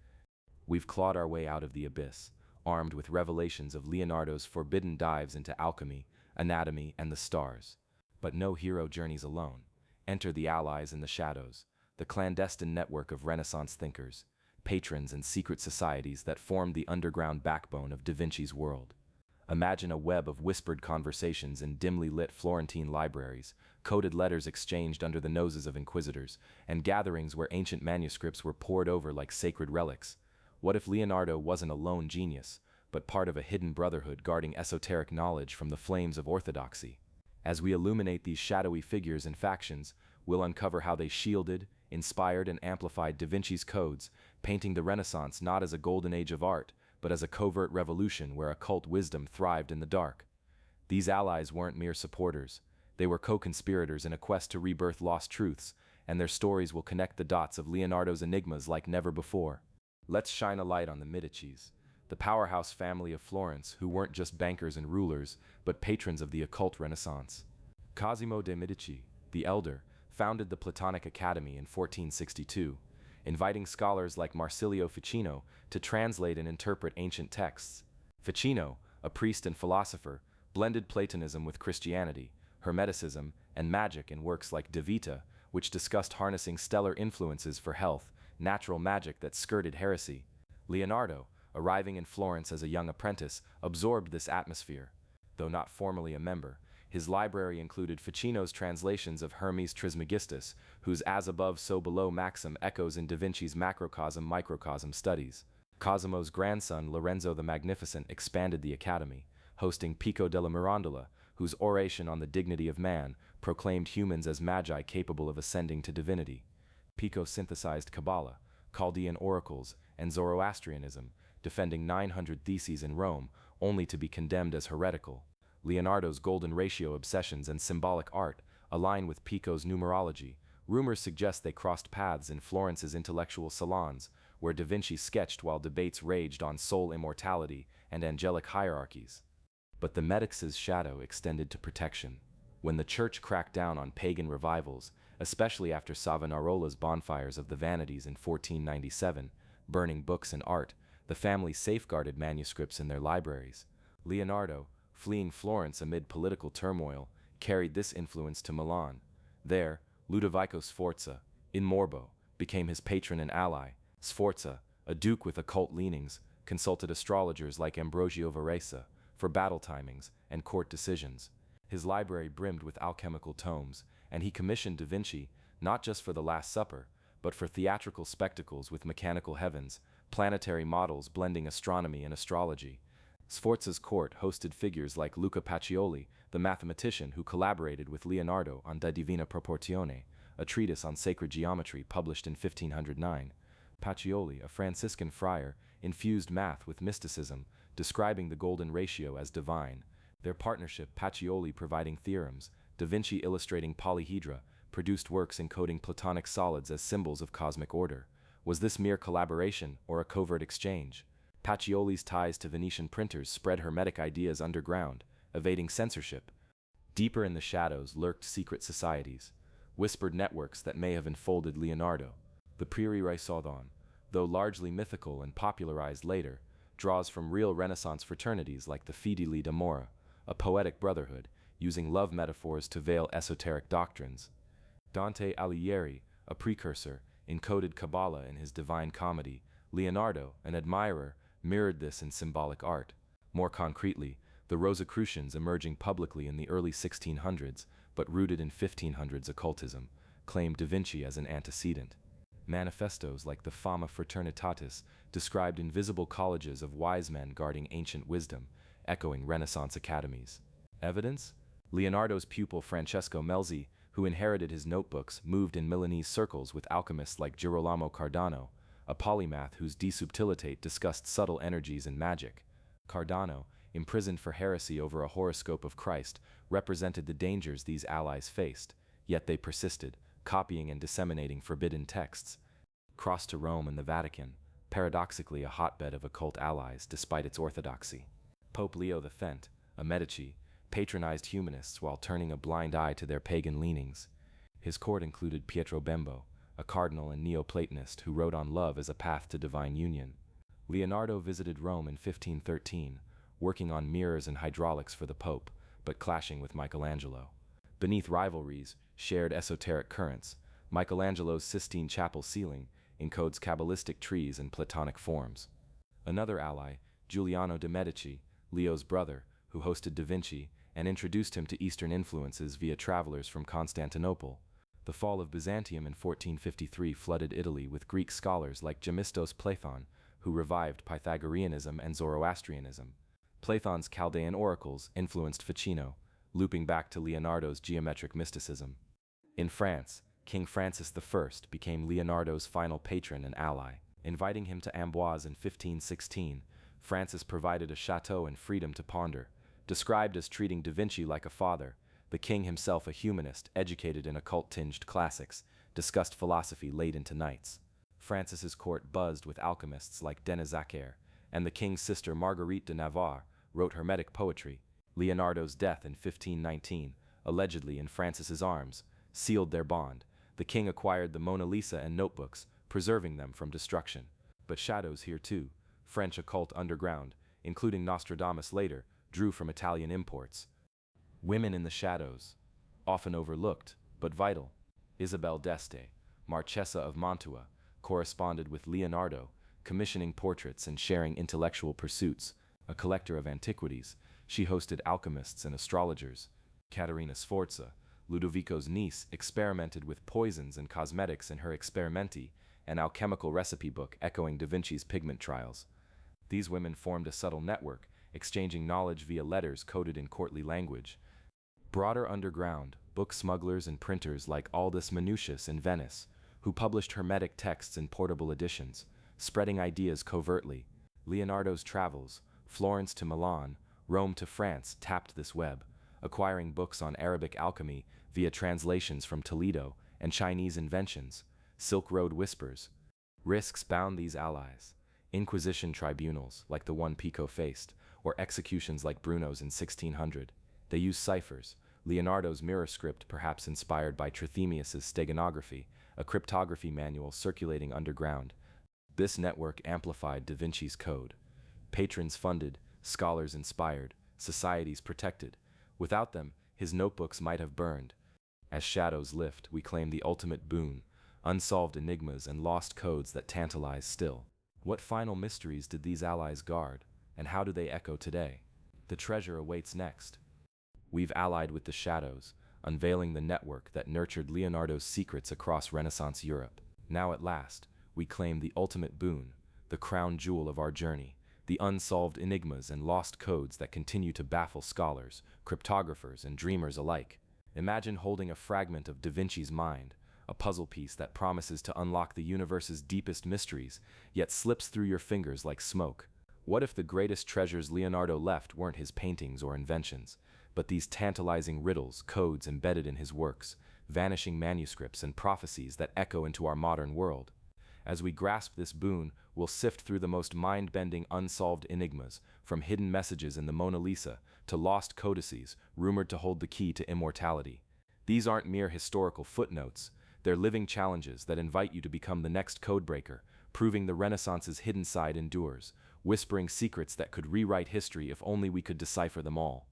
We've clawed our way out of the abyss, armed with revelations of Leonardo's forbidden dives into alchemy, anatomy, and the stars. But no hero journeys alone. Enter the allies in the shadows, the clandestine network of Renaissance thinkers, patrons and secret societies that formed the underground backbone of Da Vinci's world. Imagine a web of whispered conversations in dimly lit Florentine libraries, coded letters exchanged under the noses of inquisitors, and gatherings where ancient manuscripts were pored over like sacred relics. What if Leonardo wasn't a lone genius, but part of a hidden brotherhood guarding esoteric knowledge from the flames of orthodoxy? As we illuminate these shadowy figures and factions, we'll uncover how they shielded, inspired, and amplified Da Vinci's codes, painting the Renaissance not as a golden age of art, but as a covert revolution where occult wisdom thrived in the dark. These allies weren't mere supporters. They were co-conspirators in a quest to rebirth lost truths, and their stories will connect the dots of Leonardo's enigmas like never before. Let's shine a light on the Medicis, the powerhouse family of Florence who weren't just bankers and rulers, but patrons of the occult Renaissance. Cosimo de' Medici, the Elder, founded the Platonic Academy in 1462, inviting scholars like Marsilio Ficino to translate and interpret ancient texts. Ficino, a priest and philosopher, blended Platonism with Christianity, Hermeticism, and magic in works like De Vita, which discussed harnessing stellar influences for health, natural magic that skirted heresy. Leonardo, arriving in Florence as a young apprentice, absorbed this atmosphere. Though not formally a member, his library included Ficino's translations of Hermes Trismegistus, whose as above so below maxim echoes in Da Vinci's macrocosm-microcosm studies. Cosimo's grandson Lorenzo the Magnificent expanded the academy, hosting Pico della Mirandola, whose oration on the dignity of man proclaimed humans as magi capable of ascending to divinity. Pico synthesized Kabbalah, Chaldean oracles, and Zoroastrianism, defending 900 theses in Rome, only to be condemned as heretical. Leonardo's golden ratio obsessions and symbolic art align with Pico's numerology. Rumors suggest they crossed paths in Florence's intellectual salons, where Da Vinci sketched while debates raged on soul immortality and angelic hierarchies. But the Medicis' shadow extended to protection. When the church cracked down on pagan revivals, especially after Savonarola's bonfires of the vanities in 1497, burning books and art, the family safeguarded manuscripts in their libraries. Leonardo, fleeing Florence amid political turmoil, carried this influence to Milan. There, Ludovico Sforza, in Morbo, became his patron and ally. Sforza, a duke with occult leanings, consulted astrologers like Ambrogio Varese for battle timings and court decisions. His library brimmed with alchemical tomes, and he commissioned Da Vinci not just for the Last Supper, but for theatrical spectacles with mechanical heavens, planetary models blending astronomy and astrology. Sforza's court hosted figures like Luca Pacioli, the mathematician who collaborated with Leonardo on De Divina Proportione, a treatise on sacred geometry published in 1509. Pacioli, a Franciscan friar, infused math with mysticism, describing the golden ratio as divine. Their partnership, Pacioli providing theorems, Da Vinci illustrating polyhedra, produced works encoding Platonic solids as symbols of cosmic order. Was this mere collaboration or a covert exchange? Pacioli's ties to Venetian printers spread Hermetic ideas underground, evading censorship. Deeper in the shadows lurked secret societies, whispered networks that may have enfolded Leonardo. The Prieuré Raisodon, though largely mythical and popularized later, draws from real Renaissance fraternities like the Fedeli d'Amore, a poetic brotherhood, using love metaphors to veil esoteric doctrines. Dante Alighieri, a precursor, encoded Kabbalah in his Divine Comedy. Leonardo, an admirer, mirrored this in symbolic art. More concretely, the Rosicrucians emerging publicly in the early 1600s, but rooted in 1500s occultism, claimed Da Vinci as an antecedent. Manifestos like the Fama Fraternitatis described invisible colleges of wise men guarding ancient wisdom, echoing Renaissance academies. Evidence? Leonardo's pupil Francesco Melzi, who inherited his notebooks, moved in Milanese circles with alchemists like Girolamo Cardano, a polymath whose De Subtilitate discussed subtle energies and magic. Cardano, imprisoned for heresy over a horoscope of Christ, represented the dangers these allies faced, yet they persisted, copying and disseminating forbidden texts. Crossed to Rome and the Vatican, paradoxically a hotbed of occult allies despite its orthodoxy. Pope Leo X, a Medici, patronized humanists while turning a blind eye to their pagan leanings. His court included Pietro Bembo, a cardinal and Neoplatonist who wrote on love as a path to divine union. Leonardo visited Rome in 1513, working on mirrors and hydraulics for the Pope, but clashing with Michelangelo. Beneath rivalries, shared esoteric currents, Michelangelo's Sistine Chapel ceiling encodes Kabbalistic trees and Platonic forms. Another ally, Giuliano de' Medici, Leo's brother, who hosted Da Vinci, and introduced him to Eastern influences via travelers from Constantinople. The fall of Byzantium in 1453 flooded Italy with Greek scholars like Gemistos Platon, who revived Pythagoreanism and Zoroastrianism. Platon's Chaldean oracles influenced Ficino, looping back to Leonardo's geometric mysticism. In France, King Francis I became Leonardo's final patron and ally. Inviting him to Amboise in 1516, Francis provided a chateau and freedom to ponder. Described as treating Da Vinci like a father, the king himself a humanist, educated in occult-tinged classics, discussed philosophy late into nights. Francis's court buzzed with alchemists like Denis Zachaire, and the king's sister Marguerite de Navarre wrote Hermetic poetry. Leonardo's death in 1519, allegedly in Francis's arms, sealed their bond. The king acquired the Mona Lisa and notebooks, preserving them from destruction. But shadows here too. French occult underground, including Nostradamus later, drew from Italian imports. Women in the shadows, often overlooked, but vital. Isabel d'Este, Marchesa of Mantua, corresponded with Leonardo, commissioning portraits and sharing intellectual pursuits. A collector of antiquities, she hosted alchemists and astrologers. Caterina Sforza, Ludovico's niece, experimented with poisons and cosmetics in her Experimenti, an alchemical recipe book echoing Da Vinci's pigment trials. These women formed a subtle network, exchanging knowledge via letters coded in courtly language. Broader underground, book smugglers and printers like Aldus Manutius in Venice, who published Hermetic texts in portable editions, spreading ideas covertly. Leonardo's travels, Florence to Milan, Rome to France, tapped this web, acquiring books on Arabic alchemy via translations from Toledo and Chinese inventions. Silk Road whispers. Risks bound these allies. Inquisition tribunals, like the one Pico faced, or executions like Bruno's in 1600. They used ciphers, Leonardo's mirror script perhaps inspired by Trithemius's steganography, a cryptography manual circulating underground. This network amplified Da Vinci's code. Patrons funded, scholars inspired, societies protected. Without them, his notebooks might have burned. As shadows lift, we claim the ultimate boon, unsolved enigmas and lost codes that tantalize still. What final mysteries did these allies guard, and how do they echo today? The treasure awaits next. We've allied with the shadows, unveiling the network that nurtured Leonardo's secrets across Renaissance Europe. Now at last, we claim the ultimate boon, the crown jewel of our journey, the unsolved enigmas and lost codes that continue to baffle scholars, cryptographers, and dreamers alike. Imagine holding a fragment of Da Vinci's mind, a puzzle piece that promises to unlock the universe's deepest mysteries, yet slips through your fingers like smoke. What if the greatest treasures Leonardo left weren't his paintings or inventions, but these tantalizing riddles, codes embedded in his works, vanishing manuscripts and prophecies that echo into our modern world? As we grasp this boon, we'll sift through the most mind-bending unsolved enigmas, from hidden messages in the Mona Lisa to lost codices rumored to hold the key to immortality. These aren't mere historical footnotes. They're living challenges that invite you to become the next codebreaker, proving the Renaissance's hidden side endures, whispering secrets that could rewrite history if only we could decipher them all.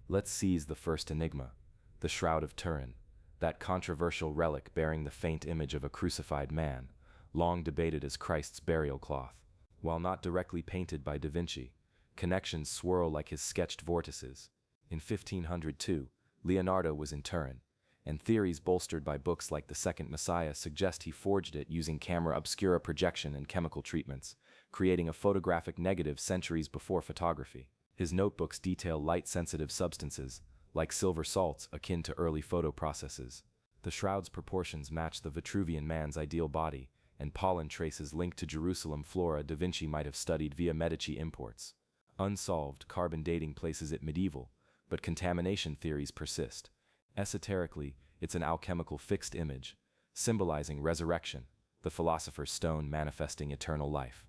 Let's seize the first enigma, the Shroud of Turin, that controversial relic bearing the faint image of a crucified man, long debated as Christ's burial cloth. While not directly painted by Da Vinci, connections swirl like his sketched vortices. In 1502, Leonardo was in Turin, and theories bolstered by books like The Second Messiah suggest he forged it using camera obscura projection and chemical treatments, creating a photographic negative centuries before photography. His notebooks detail light-sensitive substances, like silver salts akin to early photo processes. The shroud's proportions match the Vitruvian man's ideal body, and pollen traces linked to Jerusalem flora Da Vinci might have studied via Medici imports. Unsolved carbon dating places it medieval, but contamination theories persist. Esoterically, it's an alchemical fixed image, symbolizing resurrection, the philosopher's stone manifesting eternal life.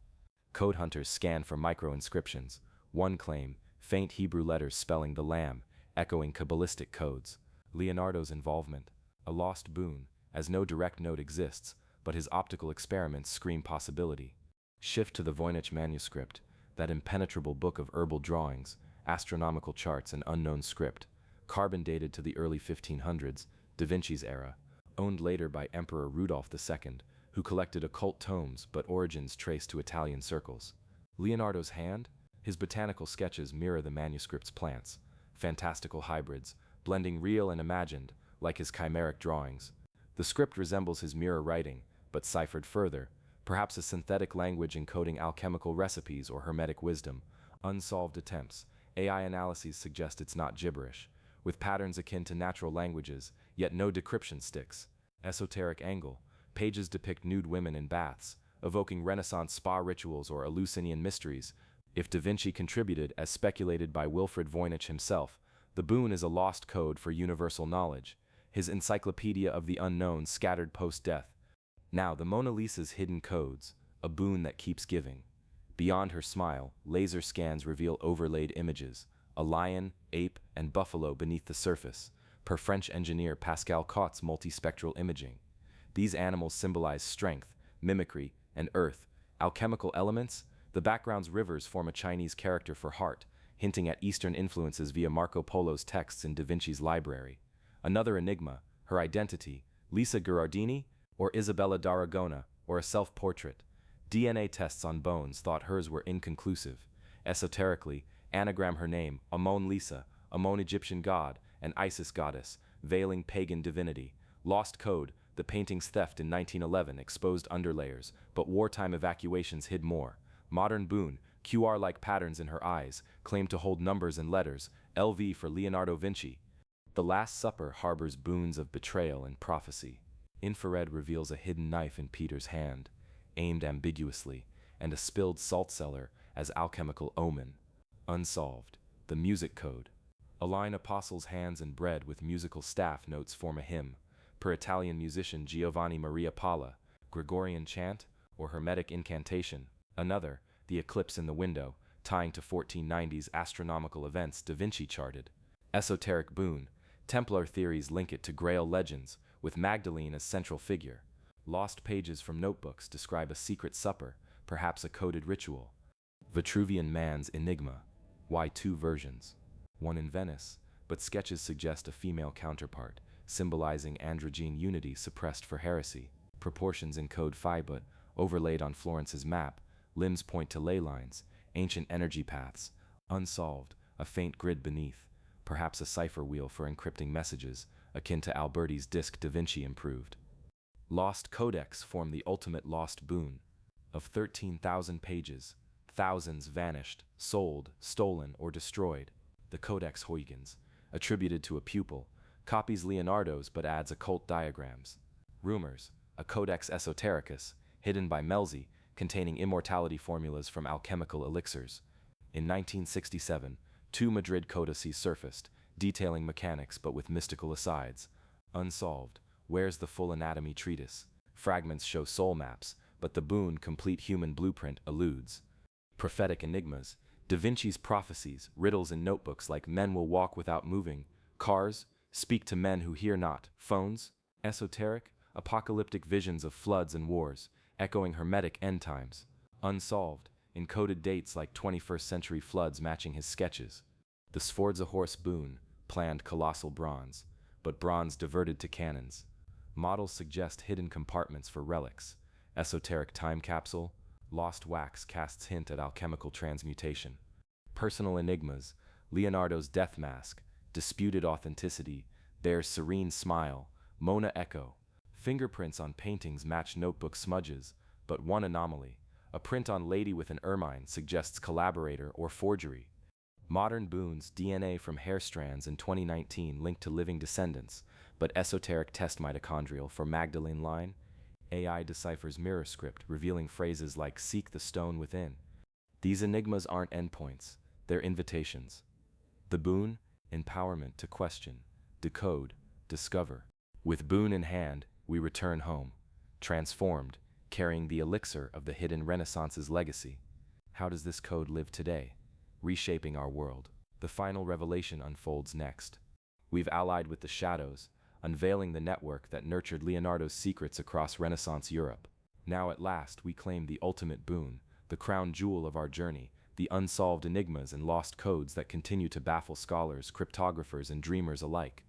Code hunters scan for micro-inscriptions. One claim, faint Hebrew letters spelling the Lamb, echoing Kabbalistic codes. Leonardo's involvement, a lost boon, as no direct note exists, but his optical experiments scream possibility. Shift to the Voynich manuscript, that impenetrable book of herbal drawings, astronomical charts, and unknown script, carbon dated to the early 1500s, Da Vinci's era, owned later by Emperor Rudolph II, who collected occult tomes but origins traced to Italian circles. Leonardo's hand? His botanical sketches mirror the manuscript's plants, fantastical hybrids, blending real and imagined, like his chimeric drawings. The script resembles his mirror writing, but ciphered further, perhaps a synthetic language encoding alchemical recipes or hermetic wisdom. Unsolved attempts. AI analyses suggest it's not gibberish, with patterns akin to natural languages, yet no decryption sticks. Esoteric angle. Pages depict nude women in baths, evoking Renaissance spa rituals or Eleusinian mysteries. If Da Vinci contributed, as speculated by Wilfred Voynich himself, the boon is a lost code for universal knowledge, his encyclopedia of the unknown scattered post-death. Now, the Mona Lisa's hidden codes, a boon that keeps giving. Beyond her smile, laser scans reveal overlaid images, a lion, ape, and buffalo beneath the surface, per French engineer Pascal Cott's multispectral imaging. These animals symbolize strength, mimicry, and earth. Alchemical elements? The background's rivers form a Chinese character for heart, hinting at Eastern influences via Marco Polo's texts in Da Vinci's library. Another enigma, her identity, Lisa Gherardini, or Isabella d'Aragona, or a self-portrait. DNA tests on bones thought hers were inconclusive. Esoterically, anagram her name, Amon Lisa, Amon Egyptian god, and Isis goddess, veiling pagan divinity. Lost code, the painting's theft in 1911 exposed underlayers, but wartime evacuations hid more. Modern boon, QR-like patterns in her eyes, claim to hold numbers and letters, LV for Leonardo da Vinci. The Last Supper harbors boons of betrayal and prophecy. Infrared reveals a hidden knife in Peter's hand, aimed ambiguously, and a spilled salt cellar as alchemical omen. Unsolved. The music code. Align apostles' hands and bread with musical staff notes form a hymn, per Italian musician Giovanni Maria Palla, Gregorian chant, or Hermetic incantation. Another, the eclipse in the window, tying to 1490's astronomical events Da Vinci charted. Esoteric boon. Templar theories link it to Grail legends, with Magdalene as central figure. Lost pages from notebooks describe a secret supper, perhaps a coded ritual. Vitruvian Man's enigma. Why two versions? One in Venice, but sketches suggest a female counterpart, symbolizing androgyne unity suppressed for heresy. Proportions encode phi, but overlaid on Florence's map, limbs point to ley lines, ancient energy paths. Unsolved, a faint grid beneath, perhaps a cipher wheel for encrypting messages, akin to Alberti's disk Da Vinci improved. Lost codex form the ultimate lost boon. Of 13,000 pages, thousands vanished, sold, stolen, or destroyed. The Codex Huygens, attributed to a pupil, copies Leonardo's but adds occult diagrams. Rumors, a Codex Esotericus, hidden by Melzi, containing immortality formulas from alchemical elixirs. In 1967, 2 Madrid codices surfaced, detailing mechanics but with mystical asides. Unsolved. Where's the full anatomy treatise? Fragments show soul maps, but the boon, complete human blueprint, eludes. Prophetic enigmas. Da Vinci's prophecies, riddles in notebooks like men will walk without moving, cars, speak to men who hear not, phones. Esoteric, apocalyptic visions of floods and wars, echoing hermetic end times. Unsolved, encoded dates like 21st century floods matching his sketches. The Sforza horse boon, planned colossal bronze, but bronze diverted to cannons. Models suggest hidden compartments for relics. Esoteric time capsule, lost wax casts hint at alchemical transmutation. Personal enigmas, Leonardo's death mask, disputed authenticity, bears serene smile, Mona echo. Fingerprints on paintings match notebook smudges, but one anomaly. A print on lady with an ermine suggests collaborator or forgery. Modern boons, DNA from hair strands in 2019 linked to living descendants, but esoteric test mitochondrial for Magdalene line. AI deciphers mirror script, revealing phrases like seek the stone within. These enigmas aren't endpoints, they're invitations. The boon, empowerment to question, decode, discover. With boon in hand, we return home, transformed, carrying the elixir of the hidden Renaissance's legacy. How does this code live today, reshaping our world? The final revelation unfolds next. We've allied with the shadows, unveiling the network that nurtured Leonardo's secrets across Renaissance Europe. Now at last we claim the ultimate boon, the crown jewel of our journey, the unsolved enigmas and lost codes that continue to baffle scholars, cryptographers, and dreamers alike.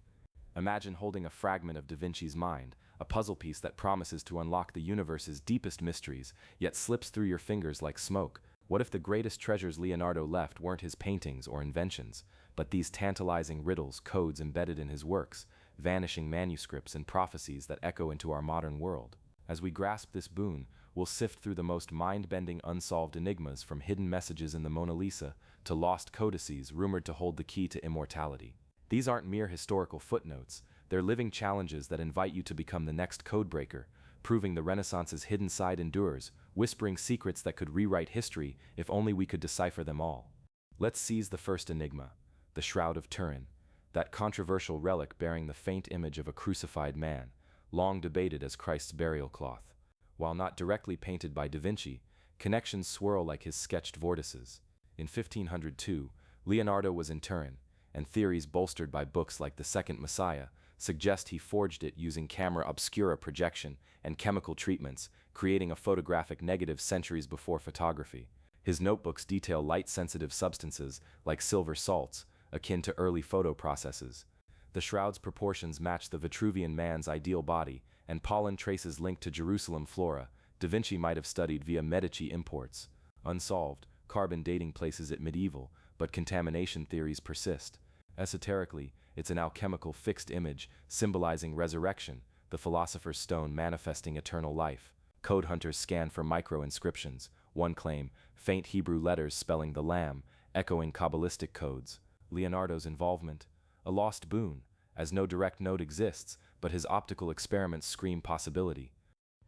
Imagine holding a fragment of Da Vinci's mind, a puzzle piece that promises to unlock the universe's deepest mysteries, yet slips through your fingers like smoke. What if the greatest treasures Leonardo left weren't his paintings or inventions, but these tantalizing riddles, codes embedded in his works, vanishing manuscripts and prophecies that echo into our modern world. As we grasp this boon, we'll sift through the most mind-bending unsolved enigmas, from hidden messages in the Mona Lisa to lost codices rumored to hold the key to immortality. These aren't mere historical footnotes, they're living challenges that invite you to become the next codebreaker, proving the Renaissance's hidden side endures, whispering secrets that could rewrite history if only we could decipher them all. Let's seize the first enigma, the Shroud of Turin, that controversial relic bearing the faint image of a crucified man, long debated as Christ's burial cloth. While not directly painted by Da Vinci, connections swirl like his sketched vortices. In 1502, Leonardo was in Turin, and theories bolstered by books like The Second Messiah suggest he forged it using camera obscura projection and chemical treatments, creating a photographic negative centuries before photography. His notebooks detail light-sensitive substances like silver salts, akin to early photo processes. The shroud's proportions match the Vitruvian man's ideal body, and pollen traces linked to Jerusalem flora. Da Vinci might have studied via Medici imports. Unsolved, carbon dating places it medieval, but contamination theories persist. Esoterically, it's an alchemical fixed image symbolizing resurrection, the philosopher's stone manifesting eternal life. Code hunters scan for micro-inscriptions, one claim, faint Hebrew letters spelling the Lamb, echoing Kabbalistic codes. Leonardo's involvement? A lost boon, as no direct node exists, but his optical experiments scream possibility.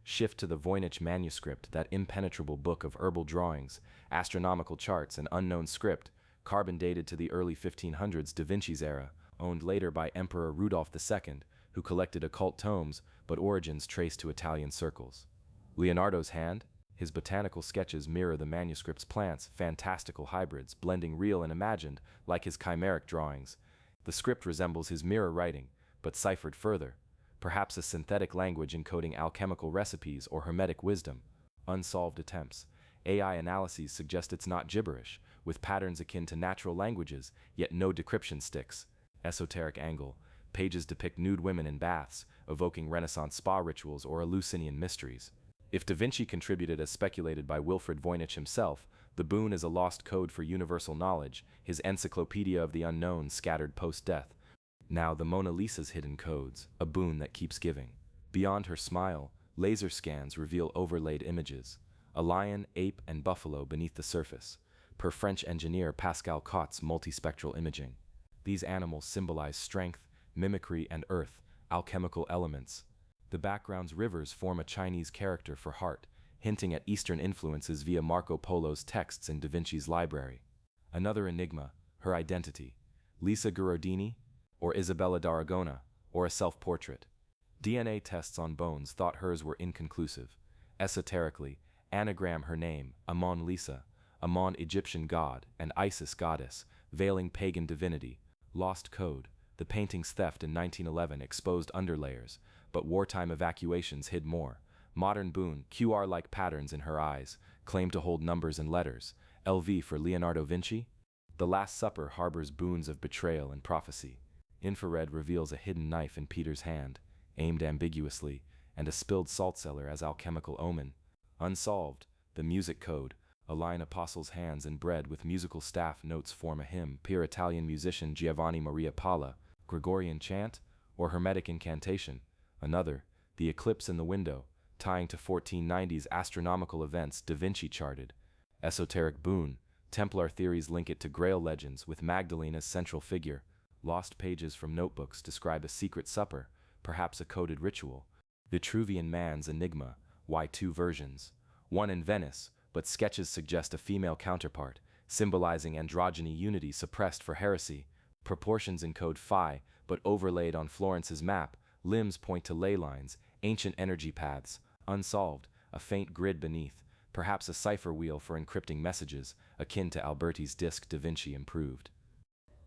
Shift to the Voynich manuscript, that impenetrable book of herbal drawings, astronomical charts, and unknown script, carbon dated to the early 1500s, Da Vinci's era, owned later by Emperor Rudolph II, who collected occult tomes, but origins traced to Italian circles. Leonardo's hand? His botanical sketches mirror the manuscript's plants, fantastical hybrids, blending real and imagined, like his chimeric drawings. The script resembles his mirror writing, but ciphered further, perhaps a synthetic language encoding alchemical recipes or hermetic wisdom. Unsolved attempts. AI analyses suggest it's not gibberish, with patterns akin to natural languages, yet no decryption sticks. Esoteric angle. Pages depict nude women in baths, evoking Renaissance spa rituals or Eleusinian mysteries. If Da Vinci contributed as speculated by Wilfred Voynich himself, the boon is a lost code for universal knowledge, his encyclopedia of the unknown scattered post-death. Now the Mona Lisa's hidden codes, a boon that keeps giving. Beyond her smile, laser scans reveal overlaid images. A lion, ape, and buffalo beneath the surface, per French engineer Pascal Cott's multispectral imaging. These animals symbolize strength, mimicry, and earth, alchemical elements. The background's rivers form a Chinese character for heart, hinting at Eastern influences via Marco Polo's texts in Da Vinci's library. Another enigma, her identity. Lisa Gherardini? Or Isabella d'Aragona? Or a self-portrait? DNA tests on bones thought hers were inconclusive. Esoterically, anagram her name, Amon Lisa, Amon Egyptian god, and Isis goddess, veiling pagan divinity. Lost code. The painting's theft in 1911 exposed underlayers, but wartime evacuations hid more. Modern boon, QR-like patterns in her eyes, claim to hold numbers and letters. LV for Leonardo Vinci? The Last Supper harbors boons of betrayal and prophecy. Infrared reveals a hidden knife in Peter's hand, aimed ambiguously, and a spilled salt cellar as alchemical omen. Unsolved, the music code. Align apostles' hands and bread with musical staff notes form a hymn. Pure Italian musician Giovanni Maria Palla. Gregorian chant? Or hermetic incantation? Another, the eclipse in the window, tying to 1490's astronomical events Da Vinci charted. Esoteric boon. Templar theories link it to Grail legends, with Magdalene as central figure. Lost pages from notebooks describe a secret supper, perhaps a coded ritual. Vitruvian man's enigma. Why two versions? One in Venice, but sketches suggest a female counterpart, symbolizing androgyny unity suppressed for heresy. Proportions encode phi, but overlaid on Florence's map. Limbs point to ley lines, ancient energy paths. Unsolved, a faint grid beneath, perhaps a cipher wheel for encrypting messages, akin to Alberti's disk Da Vinci improved.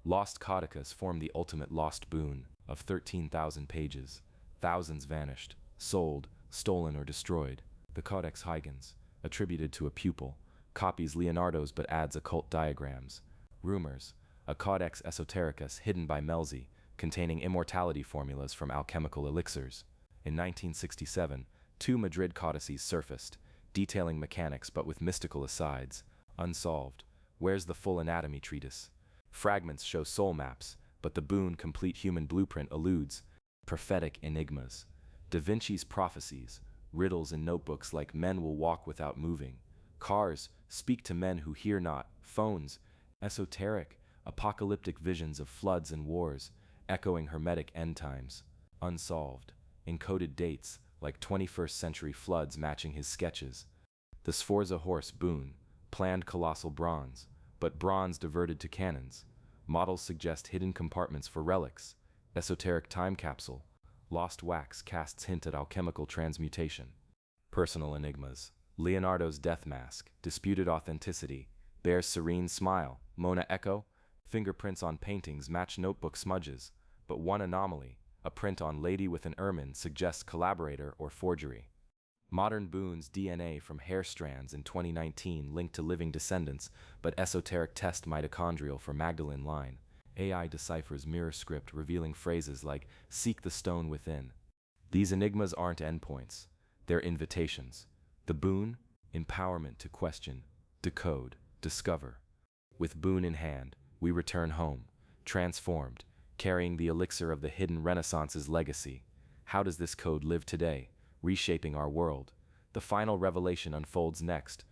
Lost codicas form the ultimate lost boon. Of 13,000 pages, thousands vanished, sold, stolen, or destroyed. The Codex Huygens, attributed to a pupil, copies Leonardo's but adds occult diagrams. Rumors, a Codex Esotericus hidden by Melzi, containing immortality formulas from alchemical elixirs. In 1967, 2 Madrid codices surfaced, detailing mechanics but with mystical asides. Unsolved. Where's the full anatomy treatise? Fragments show soul maps, but the boon complete human blueprint eludes. Prophetic enigmas. Da Vinci's prophecies, riddles in notebooks like men will walk without moving. Cars speak to men who hear not. Phones, esoteric, apocalyptic visions of floods and wars, echoing hermetic end times. Unsolved. Encoded dates, like 21st century floods matching his sketches. The Sforza horse boon, planned colossal bronze, but bronze diverted to cannons. Models suggest hidden compartments for relics. Esoteric time capsule. Lost wax casts hint at alchemical transmutation. Personal enigmas. Leonardo's death mask, disputed authenticity, bears serene smile. Mona Echo. Fingerprints on paintings match notebook smudges, but one anomaly, a print on lady with an ermine, suggests collaborator or forgery. Modern boons DNA from hair strands in 2019 linked to living descendants, but esoteric test mitochondrial for Magdalene line. AI deciphers mirror script revealing phrases like seek the stone within. These enigmas aren't endpoints, they're invitations. The boon, empowerment to question, decode, discover. With boon in hand, we return home, transformed, carrying the elixir of the hidden Renaissance's legacy. How does this code live today, reshaping our world? The final revelation unfolds next.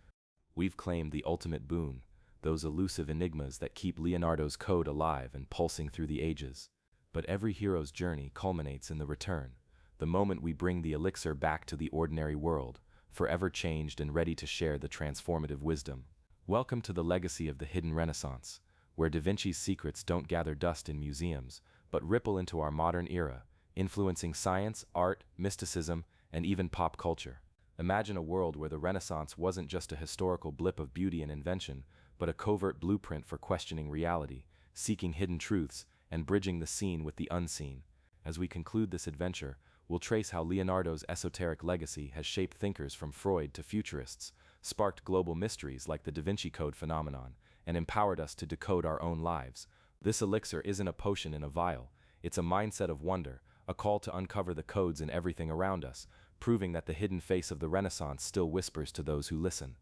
We've claimed the ultimate boon, those elusive enigmas that keep Leonardo's code alive and pulsing through the ages. But every hero's journey culminates in the return, the moment we bring the elixir back to the ordinary world, forever changed and ready to share the transformative wisdom. Welcome to the legacy of the hidden Renaissance, where Da Vinci's secrets don't gather dust in museums, but ripple into our modern era, influencing science, art, mysticism, and even pop culture. Imagine a world where the Renaissance wasn't just a historical blip of beauty and invention, but a covert blueprint for questioning reality, seeking hidden truths, and bridging the seen with the unseen. As we conclude this adventure, we'll trace how Leonardo's esoteric legacy has shaped thinkers from Freud to futurists, sparked global mysteries like the Da Vinci Code phenomenon, and empowered us to decode our own lives. This elixir isn't a potion in a vial, it's a mindset of wonder, a call to uncover the codes in everything around us, proving that the hidden face of the Renaissance still whispers to those who listen.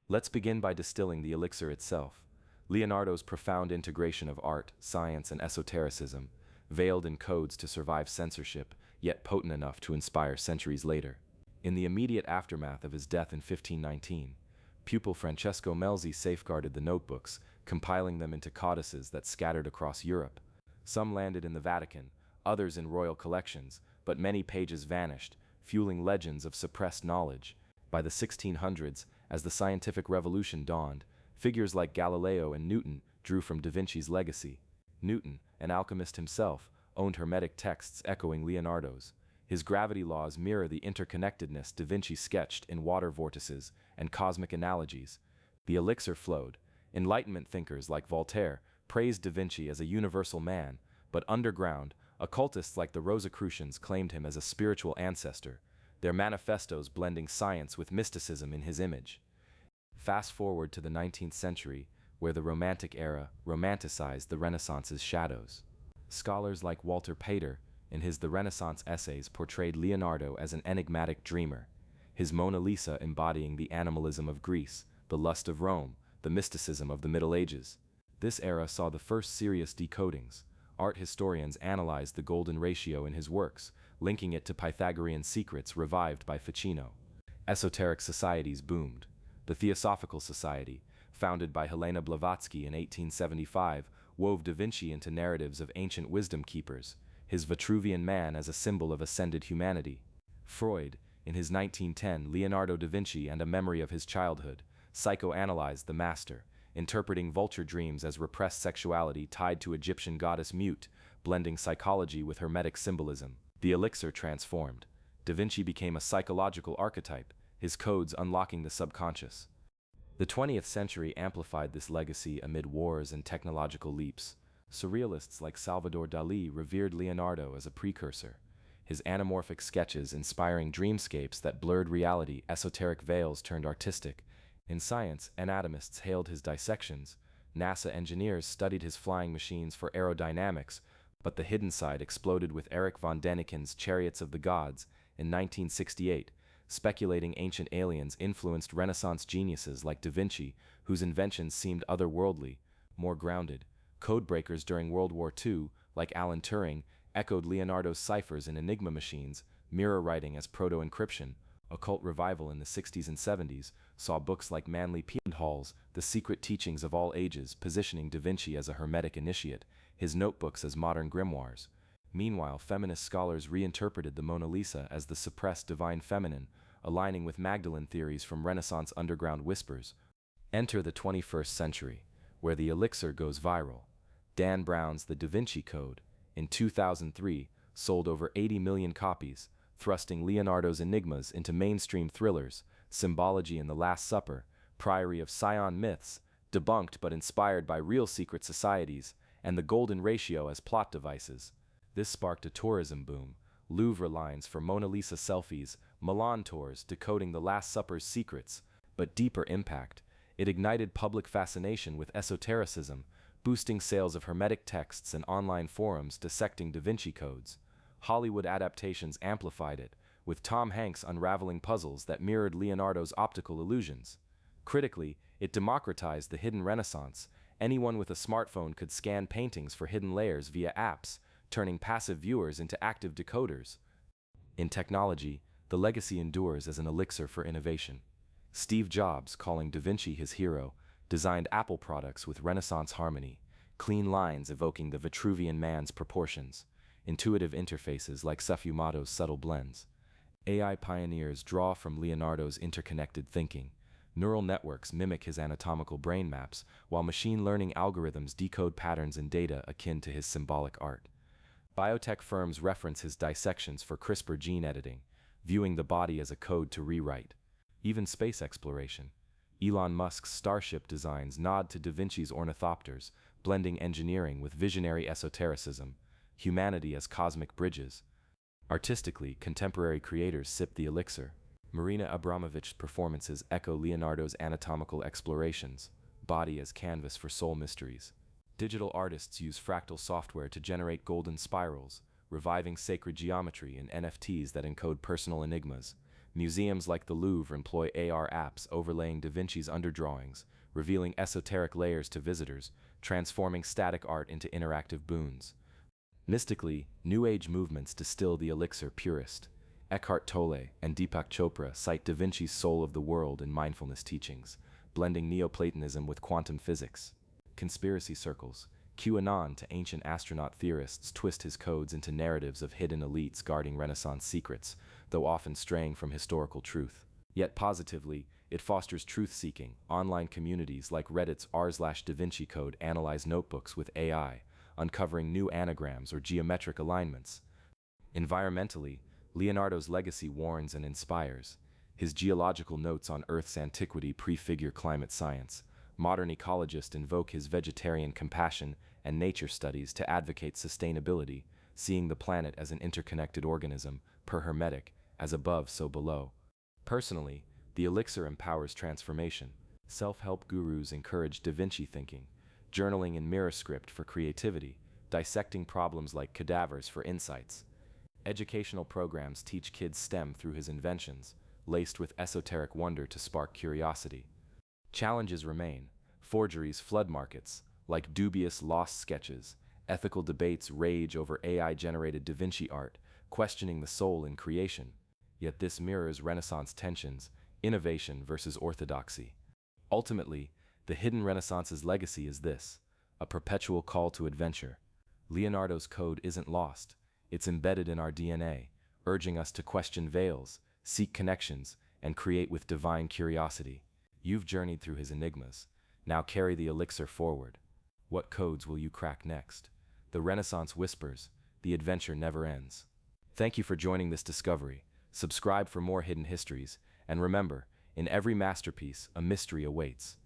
Let's begin by distilling the elixir itself. Leonardo's profound integration of art, science, and esotericism, veiled in codes to survive censorship, yet potent enough to inspire centuries later. In the immediate aftermath of his death in 1519, pupil Francesco Melzi safeguarded the notebooks, compiling them into codices that scattered across Europe. Some landed in the Vatican, others in royal collections, but many pages vanished, fueling legends of suppressed knowledge. By the 1600s, as the scientific revolution dawned, figures like Galileo and Newton drew from Da Vinci's legacy. Newton, an alchemist himself, owned hermetic texts echoing Leonardo's. His gravity laws mirror the interconnectedness Da Vinci sketched in water vortices and cosmic analogies. The elixir flowed. Enlightenment thinkers like Voltaire praised Da Vinci as a universal man, but underground, occultists like the Rosicrucians claimed him as a spiritual ancestor, their manifestos blending science with mysticism in his image. Fast forward to the 19th century, where the Romantic era romanticized the Renaissance's shadows. Scholars like Walter Pater, in his The Renaissance Essays, portrayed Leonardo as an enigmatic dreamer, his Mona Lisa embodying the animalism of Greece, the lust of Rome, the mysticism of the Middle Ages. This era saw the first serious decodings. Art historians analyzed the golden ratio in his works, linking it to Pythagorean secrets revived by Ficino. Esoteric societies boomed. The Theosophical Society, founded by Helena Blavatsky in 1875, wove Da Vinci into narratives of ancient wisdom keepers, his Vitruvian Man as a symbol of ascended humanity. Freud, in his 1910 Leonardo da Vinci and a Memory of His Childhood, psychoanalyzed the master, interpreting vulture dreams as repressed sexuality tied to Egyptian goddess Mut, blending psychology with hermetic symbolism. The elixir transformed. Da Vinci became a psychological archetype, his codes unlocking the subconscious. The 20th century amplified this legacy amid wars and technological leaps. Surrealists like Salvador Dalí revered Leonardo as a precursor, his anamorphic sketches inspiring dreamscapes that blurred reality. Esoteric veils turned artistic. In science, anatomists hailed his dissections, NASA engineers studied his flying machines for aerodynamics, but the hidden side exploded with Erich von Däniken's Chariots of the Gods in 1968, speculating ancient aliens influenced Renaissance geniuses like Da Vinci, whose inventions seemed otherworldly, more grounded. Codebreakers during World War II, like Alan Turing, echoed Leonardo's ciphers in Enigma machines, mirror writing as proto-encryption. Occult revival in the 60s and 70s saw books like Manly P. Hall's The Secret Teachings of All Ages positioning Da Vinci as a hermetic initiate, his notebooks as modern grimoires. Meanwhile, feminist scholars reinterpreted the Mona Lisa as the suppressed divine feminine, aligning with Magdalene theories from Renaissance underground whispers. Enter the 21st century, where the elixir goes viral. Dan Brown's The Da Vinci Code, in 2003, sold over 80 million copies, thrusting Leonardo's enigmas into mainstream thrillers. Symbology in the Last Supper, Priory of Sion myths, debunked but inspired by real secret societies, and the golden ratio as plot devices. This sparked a tourism boom. Louvre lines for Mona Lisa selfies, Milan tours decoding the Last Supper's secrets, but deeper impact. It ignited public fascination with esotericism, boosting sales of hermetic texts and online forums dissecting Da Vinci codes. Hollywood adaptations amplified it, with Tom Hanks unraveling puzzles that mirrored Leonardo's optical illusions. Critically, it democratized the hidden Renaissance. Anyone with a smartphone could scan paintings for hidden layers via apps, turning passive viewers into active decoders. In technology, the legacy endures as an elixir for innovation. Steve Jobs, calling Da Vinci his hero, designed Apple products with Renaissance harmony, clean lines evoking the Vitruvian man's proportions, intuitive interfaces like Suffumado's subtle blends. AI pioneers draw from Leonardo's interconnected thinking. Neural networks mimic his anatomical brain maps, while machine learning algorithms decode patterns in data akin to his symbolic art. Biotech firms reference his dissections for CRISPR gene editing, viewing the body as a code to rewrite. Even space exploration. Elon Musk's Starship designs nod to Da Vinci's ornithopters, blending engineering with visionary esotericism, humanity as cosmic bridges. Artistically, contemporary creators sip the elixir. Marina Abramovich's performances echo Leonardo's anatomical explorations, body as canvas for soul mysteries. Digital artists use fractal software to generate golden spirals, reviving sacred geometry in NFTs that encode personal enigmas. Museums like the Louvre employ AR apps overlaying Da Vinci's underdrawings, revealing esoteric layers to visitors, transforming static art into interactive boons. Mystically, New Age movements distill the elixir purest. Eckhart Tolle and Deepak Chopra cite Da Vinci's soul of the world in mindfulness teachings, blending Neoplatonism with quantum physics. Conspiracy circles, QAnon to ancient astronaut theorists twist his codes into narratives of hidden elites guarding Renaissance secrets, though often straying from historical truth. Yet positively, it fosters truth-seeking. Online communities like Reddit's r/Da Vinci Code analyze notebooks with AI, uncovering new anagrams or geometric alignments. Environmentally, Leonardo's legacy warns and inspires. His geological notes on Earth's antiquity prefigure climate science. Modern ecologists invoke his vegetarian compassion and nature studies to advocate sustainability, seeing the planet as an interconnected organism, per hermetic, as above so below. Personally, the elixir empowers transformation. Self-help gurus encourage Da Vinci thinking, journaling in mirror script for creativity, dissecting problems like cadavers for insights. Educational programs teach kids STEM through his inventions, laced with esoteric wonder to spark curiosity. Challenges remain. Forgeries flood markets, like dubious lost sketches. Ethical debates rage over AI-generated Da Vinci art, questioning the soul in creation. Yet this mirrors Renaissance tensions, innovation versus orthodoxy. Ultimately, the hidden Renaissance's legacy is this: a perpetual call to adventure. Leonardo's code isn't lost. It's embedded in our DNA, urging us to question veils, seek connections, and create with divine curiosity. You've journeyed through his enigmas. Now carry the elixir forward. What codes will you crack next? The Renaissance whispers. The adventure never ends. Thank you for joining this discovery. Subscribe for more hidden histories, and remember, in every masterpiece, a mystery awaits.